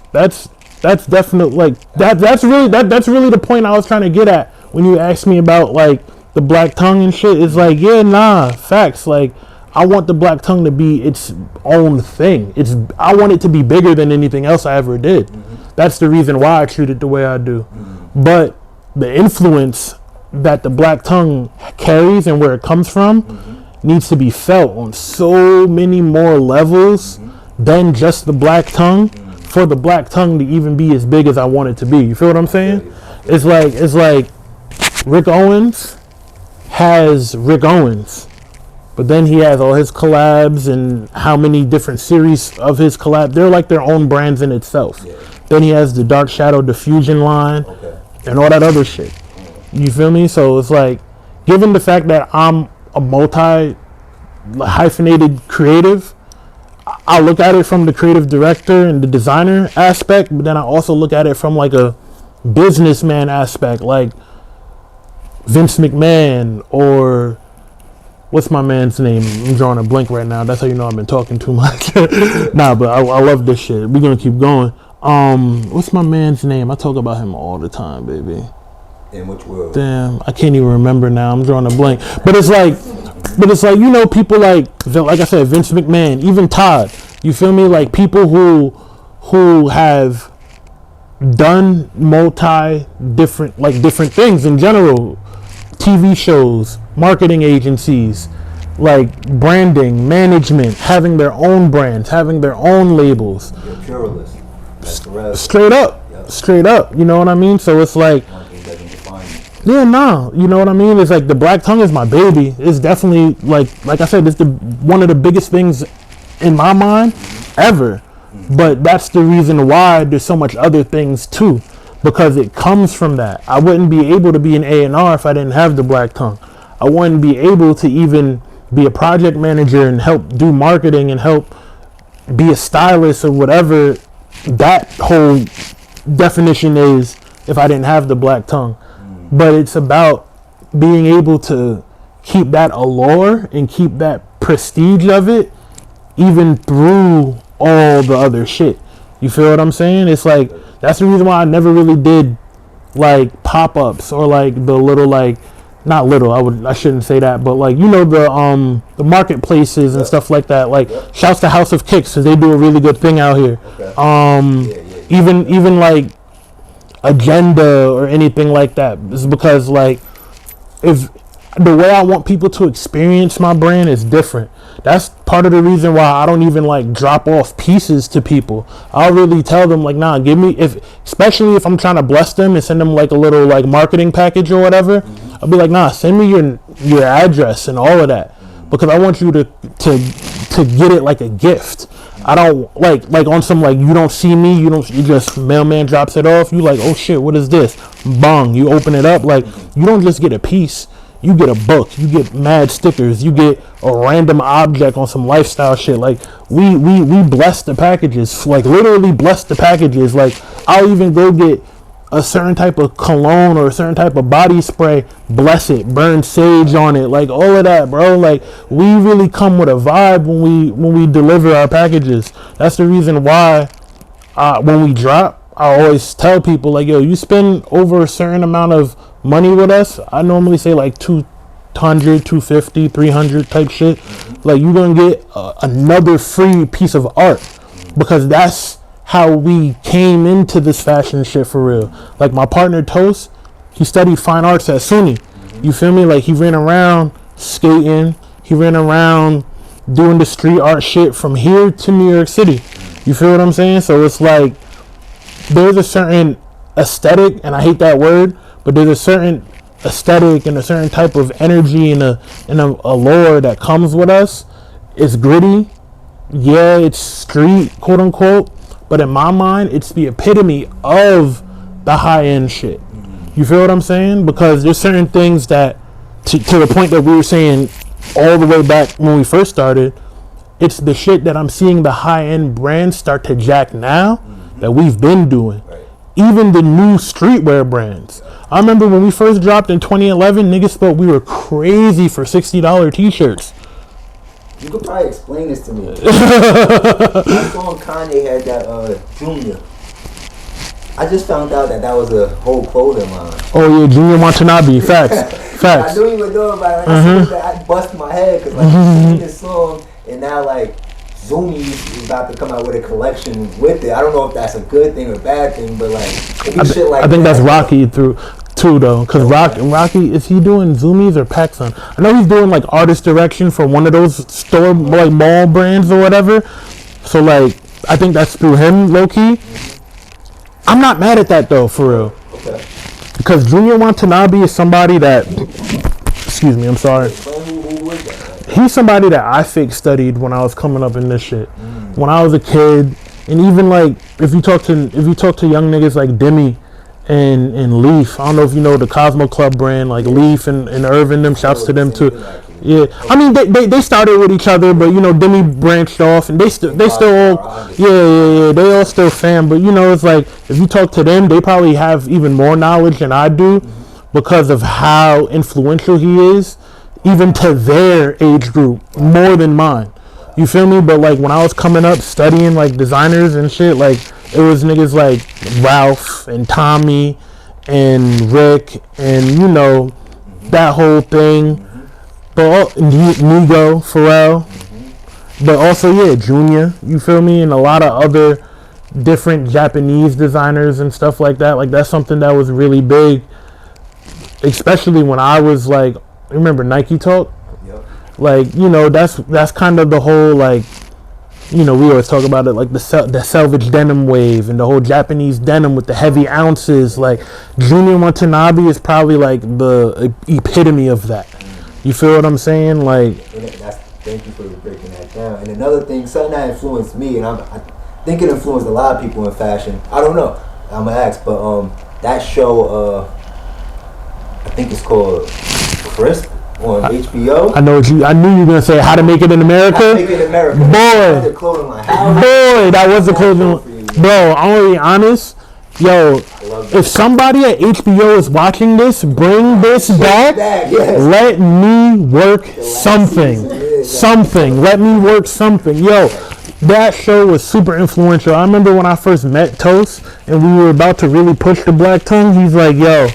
definitely like that's really the point I was trying to get at when you asked me about like the Black Tongue and shit. It's like, yeah, nah, facts. Like, I want the Black Tongue to be its own thing. I want it to be bigger than anything else I ever did. That's the reason why I treat it the way I do. But the influence that the Black Tongue carries and where it comes from needs to be felt on so many more levels than just the Black Tongue for the Black Tongue to even be as big as I want it to be. You feel what I'm saying? It's like Rick Owens has Rick Owens. But then he has all his collabs and how many different series of his collab. They're like their own brands in itself. Yeah. Then he has the Dark Shadow Diffusion line and all that other shit. You feel me? So it's like, given the fact that I'm a multi-hyphenated creative, I look at it from the creative director and the designer aspect, but then I also look at it from like a businessman aspect, like Vince McMahon or what's my man's name? I'm drawing a blank right now. That's how you know I've been talking too much. Nah, but I love this shit. We're gonna keep going. What's my man's name? I talk about him all the time, baby. In which world? Damn, I can't even remember now. I'm drawing a blank. But it's like you know, people like I said, Vince McMahon, even Todd. You feel me? Like people who have done different things in general, TV shows, marketing agencies, like branding, management, having their own brands, having their own labels. You're pluralist. That's the rest. Straight up. You know what I mean? So it's like, yeah, nah. You know what I mean? It's like the Black Tongue is my baby. It's definitely like I said, it's one of the biggest things in my mind ever. But that's the reason why there's so much other things too, because it comes from that. I wouldn't be able to be an A&R if I didn't have the Black Tongue. I wouldn't be able to even be a project manager and help do marketing and help be a stylist or whatever that whole definition is if I didn't have the Black Tongue. But it's about being able to keep that allure and keep that prestige of it even through all the other shit. You feel what I'm saying? It's like, that's the reason why I never really did like pop-ups or like the little, like, not little, I shouldn't say that, but like, you know, the marketplaces and stuff like that. Like, shouts to House of Kicks, because they do a really good thing out here. Even like Agenda or anything like that, is because like, if the way I want people to experience my brand is different. That's part of the reason why I don't even like drop off pieces to people. I'll really tell them like, nah, give me, especially if I'm trying to bless them and send them like a little like marketing package or whatever. I'll be like, nah, send me your address and all of that, because I want you to get it like a gift. I don't like on some like, you don't see me, you just mailman drops it off, you like, oh shit, what is this? Bong, you open it up, like, you don't just get a piece. You get a book, you get mad stickers, you get a random object on some lifestyle shit. Like, we bless the packages, like literally bless the packages. Like, I'll even go get a certain type of cologne or a certain type of body spray, bless it, burn sage on it, like all of that, bro. Like, we really come with a vibe when we deliver our packages. That's the reason why when we drop, I always tell people like, yo, you spend over a certain amount of money with us, I normally say like 200, 250, 300 type shit. Like, you're gonna get another free piece of art, because that's how we came into this fashion shit for real. Like, my partner Toast, he studied fine arts at SUNY. You feel me? Like, he ran around skating, he ran around doing the street art shit from here to New York City. You feel what I'm saying? So it's like, there's a certain aesthetic, and I hate that word, but there's a certain aesthetic and a certain type of energy and a allure that comes with us. It's gritty, yeah, it's street, quote unquote, but in my mind, it's the epitome of the high end shit. You feel what I'm saying? Because there's certain things that, to the point that we were saying all the way back when we first started, it's the shit that I'm seeing the high end brands start to jack now that we've been doing. Even the new streetwear brands. I remember when we first dropped in 2011, niggas thought we were crazy for $60 t-shirts. You could probably explain this to me. I saw Kanye had that Junior. I just found out that was a whole clothing line. Oh yeah, Junior Watanabe. Facts. I knew you were doing about it. I bust my head because like, you seen this song, and now like Zoomy is about to come out with a collection with it. I don't know if that's a good thing or bad thing, but like, shit like I think that's Rocky too though, because Rocky, is he doing Zoomies or PacSun? I know he's doing like artist direction for one of those store like mall brands or whatever. So like, I think that's through him, low key. I'm not mad at that though, for real. Okay. Because Junior Watanabe is somebody that, excuse me, I'm sorry. He's somebody that I fake studied when I was coming up in this shit. When I was a kid, and even like if you talk to young niggas like Demi and Leaf, I don't know if you know the Cosmo Club brand, like Leaf and Irvin, them shouts to them too. Yeah, I mean they started with each other, but you know Demi branched off, and they still all they all still fam. But you know it's like if you talk to them, they probably have even more knowledge than I do because of how influential he is, even to their age group more than mine. You feel me? But like when I was coming up studying like designers and shit, like it was niggas like Ralph and Tommy and Rick and you know that whole thing. But Nigo, Pharrell, but also Junior, you feel me, and a lot of other different Japanese designers and stuff like that. Like that's something that was really big, especially when I was like, remember Nike Talk? Yep. Like you know that's kind of the whole like, you know we always talk about it like the selvage denim wave and the whole Japanese denim with the heavy ounces. Like Junior Watanabe is probably like the epitome of that. You feel what I'm saying? Like, thank you for breaking that down. And another thing, something that influenced me, and I think it influenced a lot of people in fashion. I don't know. I'm gonna ask, but that show, I think it's called Crisp on HBO. I know I knew you were gonna say How to Make It in America. How to Make It in America. Boy, that was the clothing line. Bro, I'm gonna be honest. Yo, if somebody at HBO is watching this, bring this back. Yes. Let me work something. Something. Let me work something. Yo, that show was super influential. I remember when I first met Toast and we were about to really push the Black Tongue. He's like, yo,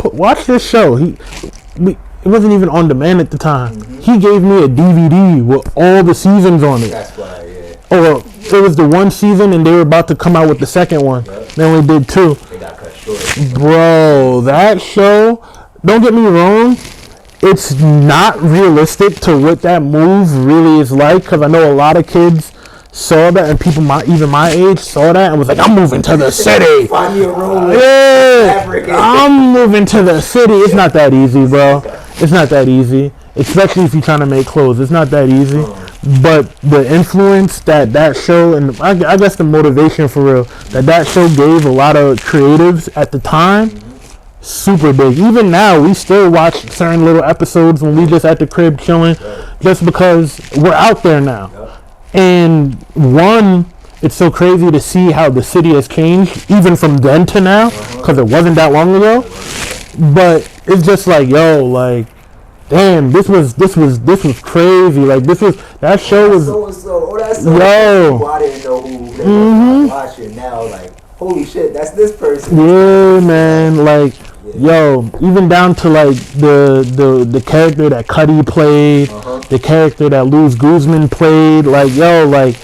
watch this show. It wasn't even on demand at the time. He gave me a DVD with all the seasons on it. That's why, yeah. Or it was the one season and they were about to come out with the second one. Yep. They only did 2. They got cut short. Bro, that show, don't get me wrong, it's not realistic to what that move really is like, because I know a lot of kids saw that and people even my age saw that and was like, I'm moving to the city. Find me a room. Yeah, I'm moving to the city. It's not that easy, bro. It's not that easy, especially if you're trying to make clothes. It's not that easy. But the influence that show, and I guess the motivation for real, that show gave a lot of creatives at the time, super big. Even now, we still watch certain little episodes when we just at the crib chilling, just because we're out there now. And one, it's so crazy to see how the city has changed, even from then to now, because it wasn't that long ago. But it's just like, yo, like, damn, this was crazy. Like that show was yo. I didn't know who they were watching now. Like, holy shit, that's this person. Yeah, man. Like, yo, even down to like the character that Cuddy played, the character that Luz Guzman played. Like, yo, like,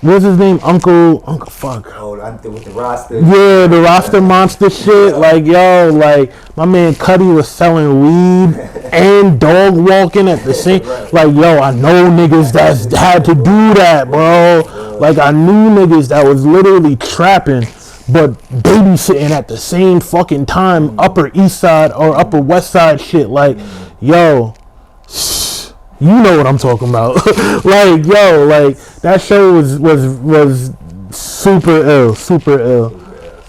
what's his name? Uncle fuck. Oh, with the roster. Yeah, the roster monster shit. Like, yo, like my man Cuddy was selling weed and dog walking at the same. Like, yo, I know niggas that's had to do that, bro. Like, I knew niggas that was literally trapping, but babysitting at the same fucking time. Upper East Side or Upper West Side shit. Like, yo. You know what I'm talking about. Like, yo, like that show was super ill.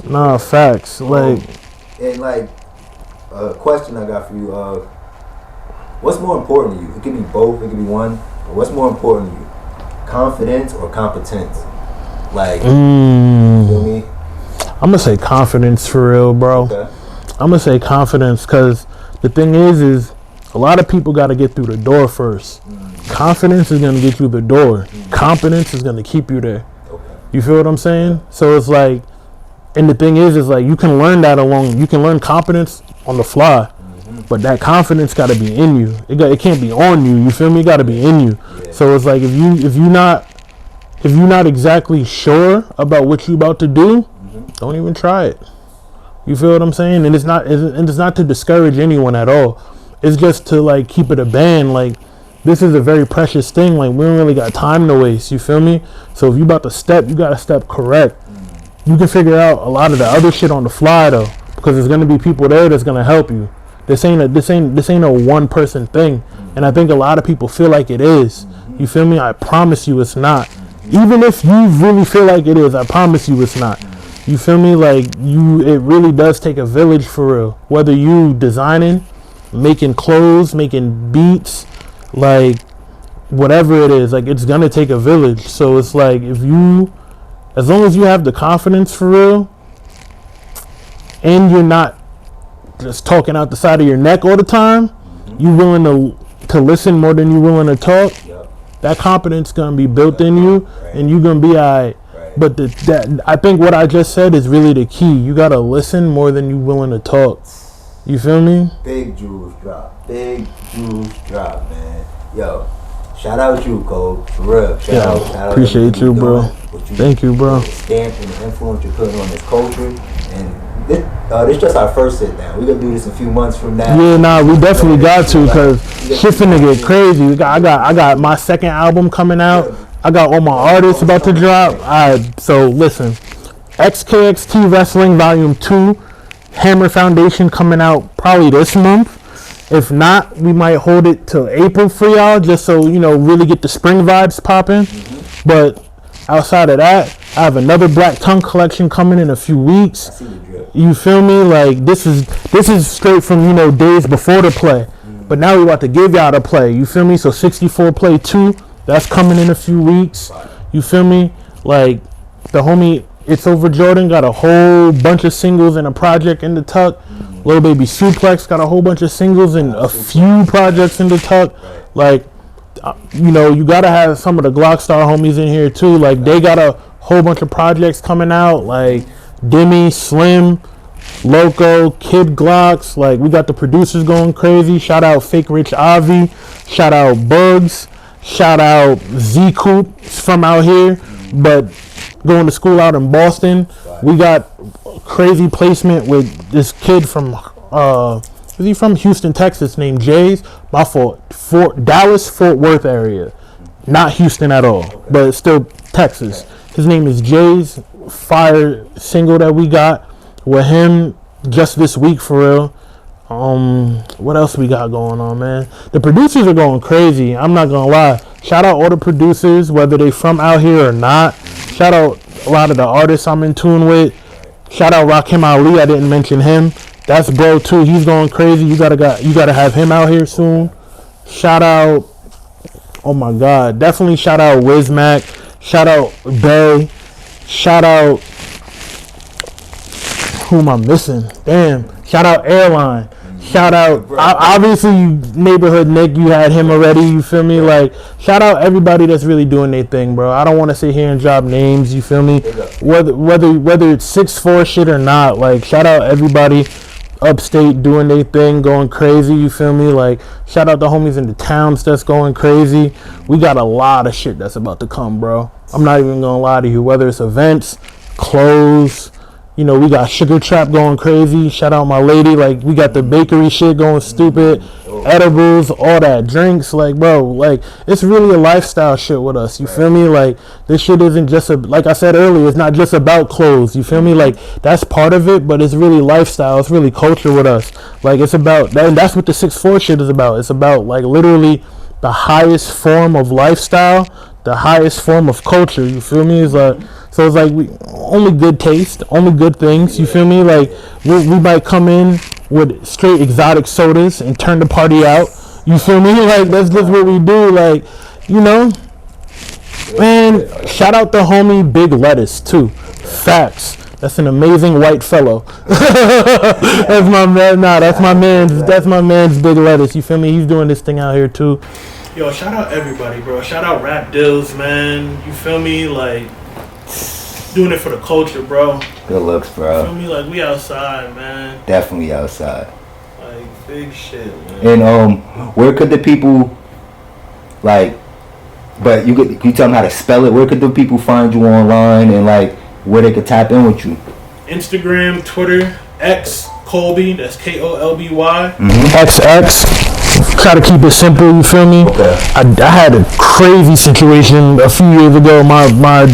Nah, facts. Like, and like a question I got for you, what's more important to you? It could be both, it could be one, but what's more important to you? Confidence or competence? Like, you feel me? I'm gonna say confidence for real, bro. Okay. I'm gonna say confidence, cause the thing is a lot of people got to get through the door first. Confidence is going to get you the door. Competence is going to keep you there. You feel what I'm saying? So it's like, and the thing is like you can learn that you can learn competence on the fly, but that confidence got to be in you. It can't be on you. You feel me? It got to be in you. So it's like if you're not exactly sure about what you about to do, don't even try it. You feel what I'm saying? And it's not to discourage anyone at all. It's just to like keep it a band. Like, this is a very precious thing. Like, we don't really got time to waste. You feel me? So if you about to step, you gotta step correct. You can figure out a lot of the other shit on the fly though, because there's gonna be people there that's gonna help you. This ain't a one person thing, and I think a lot of people feel like it is. You feel me? I promise you, it's not. Even if you really feel like it is, I promise you, it's not. You feel me? Like, it really does take a village for real. Whether you designing, making clothes, making beats, like whatever it is, like it's gonna take a village. So it's like as long as you have the confidence for real, and you're not just talking out the side of your neck all the time, you willing to listen more than you willing to talk. That confidence gonna be built in you, and you're gonna be alright. But that I think what I just said is really the key. You gotta listen more than you willing to talk. You feel me? Big jewels drop. Big jewels drop, man. Yo, shout out you, Cole. For real. Shout out. Appreciate you, bro. Thank you, bro. The stamp and the influence you're putting on this culture, and this just our first sit down. We're gonna do this a few months from now. Yeah, nah, we definitely got to, cause shit finna get crazy. I got my second album coming out. I got all my artists about to drop. So listen, XKXT Wrestling Volume 2, Hammer Foundation coming out probably this month. If not, we might hold it till April for y'all, just so really get the spring vibes popping. But outside of that, I have another Black Tongue collection coming in a few weeks. I see the drip. You feel me? Like this is straight from days before the play, but now we about to give y'all the play. You feel me? So 64 Play 2, that's coming in a few weeks. You feel me? Like the homie It's Over Jordan got a whole bunch of singles and a project in the tuck. Lil Baby Suplex got a whole bunch of singles and a few projects in the tuck. Like, you gotta have some of the Glockstar homies in here too. Like, they got a whole bunch of projects coming out. Like Demi, Slim, Loco, Kid Glocks. Like, we got the producers going crazy. Shout out Fake Rich Avi. Shout out Bugs. Shout out Z Coop from out here, but going to school out in Boston. We got crazy placement with this kid from is he from Houston, Texas, named Jays. My fault. Dallas, Fort Worth area, not Houston at all, but it's still Texas. His name is Jays. Fire single that we got with him just this week for real. What else we got going on, man? The producers are going crazy. I'm not gonna lie. Shout out all the producers, whether they from out here or not. Shout out a lot of the artists I'm in tune with. Shout out Rakim Ali. I didn't mention him. That's bro too. He's going crazy. You gotta have him out here soon. Shout out. Oh my God. Definitely shout out Wizmac. Shout out Bay. Shout out. Who am I missing? Damn. Shout out Airline. Shout out, obviously, Neighborhood Nick, you had him already, you feel me? Like, shout out everybody that's really doing their thing, bro. I don't want to sit here and drop names, you feel me? Whether it's 6'4" shit or not, like, shout out everybody upstate doing their thing, going crazy, you feel me? Like, shout out the homies in the towns that's going crazy. We got a lot of shit that's about to come, bro. I'm not even gonna lie to you, whether it's events, clothes, we got Sugar Trap going crazy. Shout out my lady. Like, we got the bakery shit going stupid. Edibles, all that. Drinks. Like, bro, like, it's really a lifestyle shit with us. You feel me? Like, this shit isn't just like I said earlier, it's not just about clothes. You feel me? Like, that's part of it, but it's really lifestyle. It's really culture with us. Like, it's about that. And that's what the 6'4" shit is about. It's about, like, literally the highest form of lifestyle, the highest form of culture. You feel me? It's like, so it's like we only good taste, only good things. You feel me? Like we might come in with straight exotic sodas and turn the party out. You feel me? Like that's just what we do. Like, man. Shout out the homie Big Lettuce too. Facts. That's an amazing white fellow. That's my man. Nah, that's my man's. That's my man's Big Lettuce. You feel me? He's doing this thing out here too. Yo, shout out everybody, bro. Shout out RapDillz, man. You feel me? Like. Doing it for the culture, bro. Good looks, bro. You feel me? Like, we outside, man. Definitely outside. Like, big shit, man. And where could the people, like, but you tell them how to spell it. Where could the people find you online and like where they could tap in with you? Instagram, Twitter, X Kolby. That's Kolby. XX. Try to keep it simple. You feel me? Okay. I had a crazy situation a few years ago. My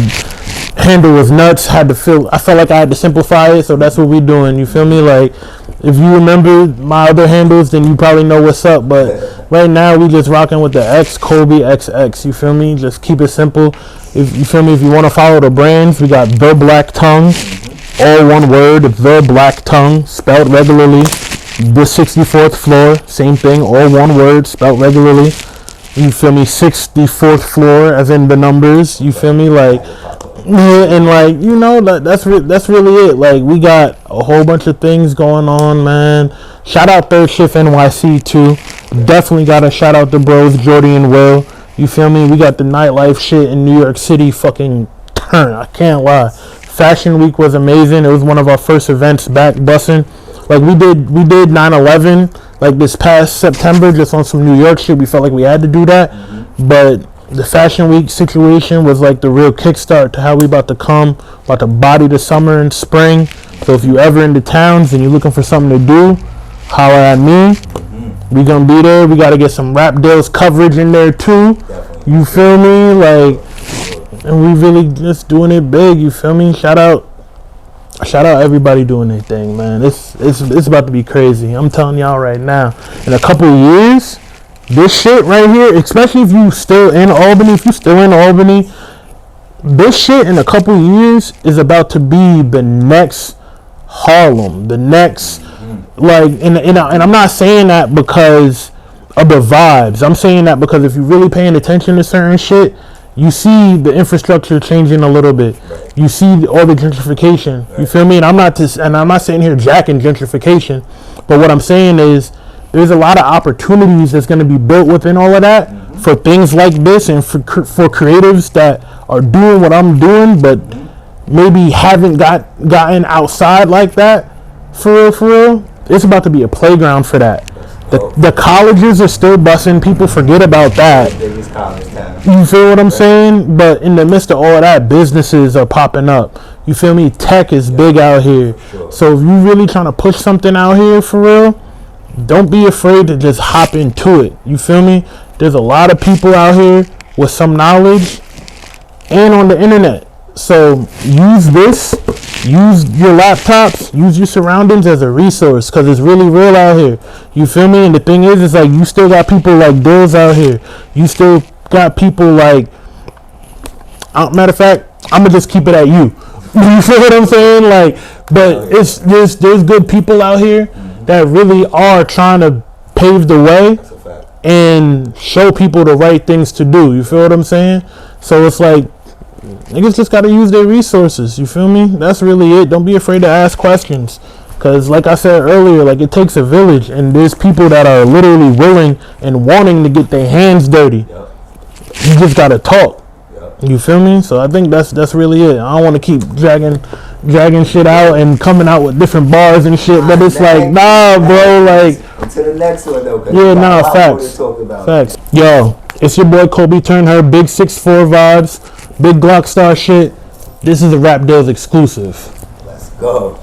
handle was nuts. I felt like I had to simplify it, so that's what we doing. You feel me? Like, if you remember my other handles, then you probably know what's up. But right now, we just rocking with the X Kolby XX. You feel me? Just keep it simple. If you feel me, if you want to follow the brands, we got The Black Tongue, all one word. The Black Tongue, spelled regularly. The 64th floor, same thing, all one word, spelled regularly. You feel me? 64th floor, as in the numbers. You feel me? Like, yeah, and like, you know, that's really it. Like, we got a whole bunch of things going on, man. Shout out Third Shift NYC too. Definitely gotta shout out the bros, Jordy and Will. You feel me? We got the nightlife shit in New York City fucking turn. I can't lie. Fashion Week was amazing. It was one of our first events back bussing. Like, we did 9/11 like this past September just on some New York shit. We felt like we had to do that. But the Fashion Week situation was like the real kickstart to how we about to body the summer and spring. So if you ever in the towns and you're looking for something to do, holler at me. We gonna be there. We gotta get some RapDillz coverage in there too. You feel me? Like, and we really just doing it big. You feel me? Shout out everybody doing their thing, man. It's about to be crazy. I'm telling y'all right now. In a couple of years, this shit right here, especially if you still in Albany, this shit in a couple of years is about to be the next Harlem, the next, like, and I'm not saying that because of the vibes. I'm saying that because if you're really paying attention to certain shit, you see the infrastructure changing a little bit. You see all the gentrification. You feel me? And I'm not sitting here jacking gentrification, but what I'm saying is there's a lot of opportunities that's going to be built within all of that for things like this and for creatives that are doing what I'm doing, but maybe haven't gotten outside like that. For real. It's about to be a playground for that. The colleges are still busting. People forget about that. You feel what I'm saying? But in the midst of all of that, businesses are popping up. You feel me? Tech is big out here. So if you really trying to push something out here for real, don't be afraid to just hop into it. You feel me? There's a lot of people out here with some knowledge and on the internet. So use this. Use your laptops, use your surroundings as a resource, because it's really real out here. You feel me? And the thing is, it's like you still got people like Dills out here. You still got people like, matter of fact, I'm going to just keep it at you. You feel what I'm saying? Like, but there's good people out here that really are trying to pave the way and show people the right things to do. You feel what I'm saying? So it's like, niggas just gotta use their resources. You feel me? That's really it. Don't be afraid to ask questions, because like I said earlier, like, it takes a village, and there's people that are literally willing and wanting to get their hands dirty. You just gotta talk. You feel me? So I think that's really it. I don't want to keep dragging shit out and coming out with different bars and shit, but it's like, nah, bro, like, to the next one though. Yeah, nah, facts. Yo, it's your boy Kolby Turnher, big 6'4" vibes. Big Glock Star shit. This is a RapDillz exclusive. Let's go.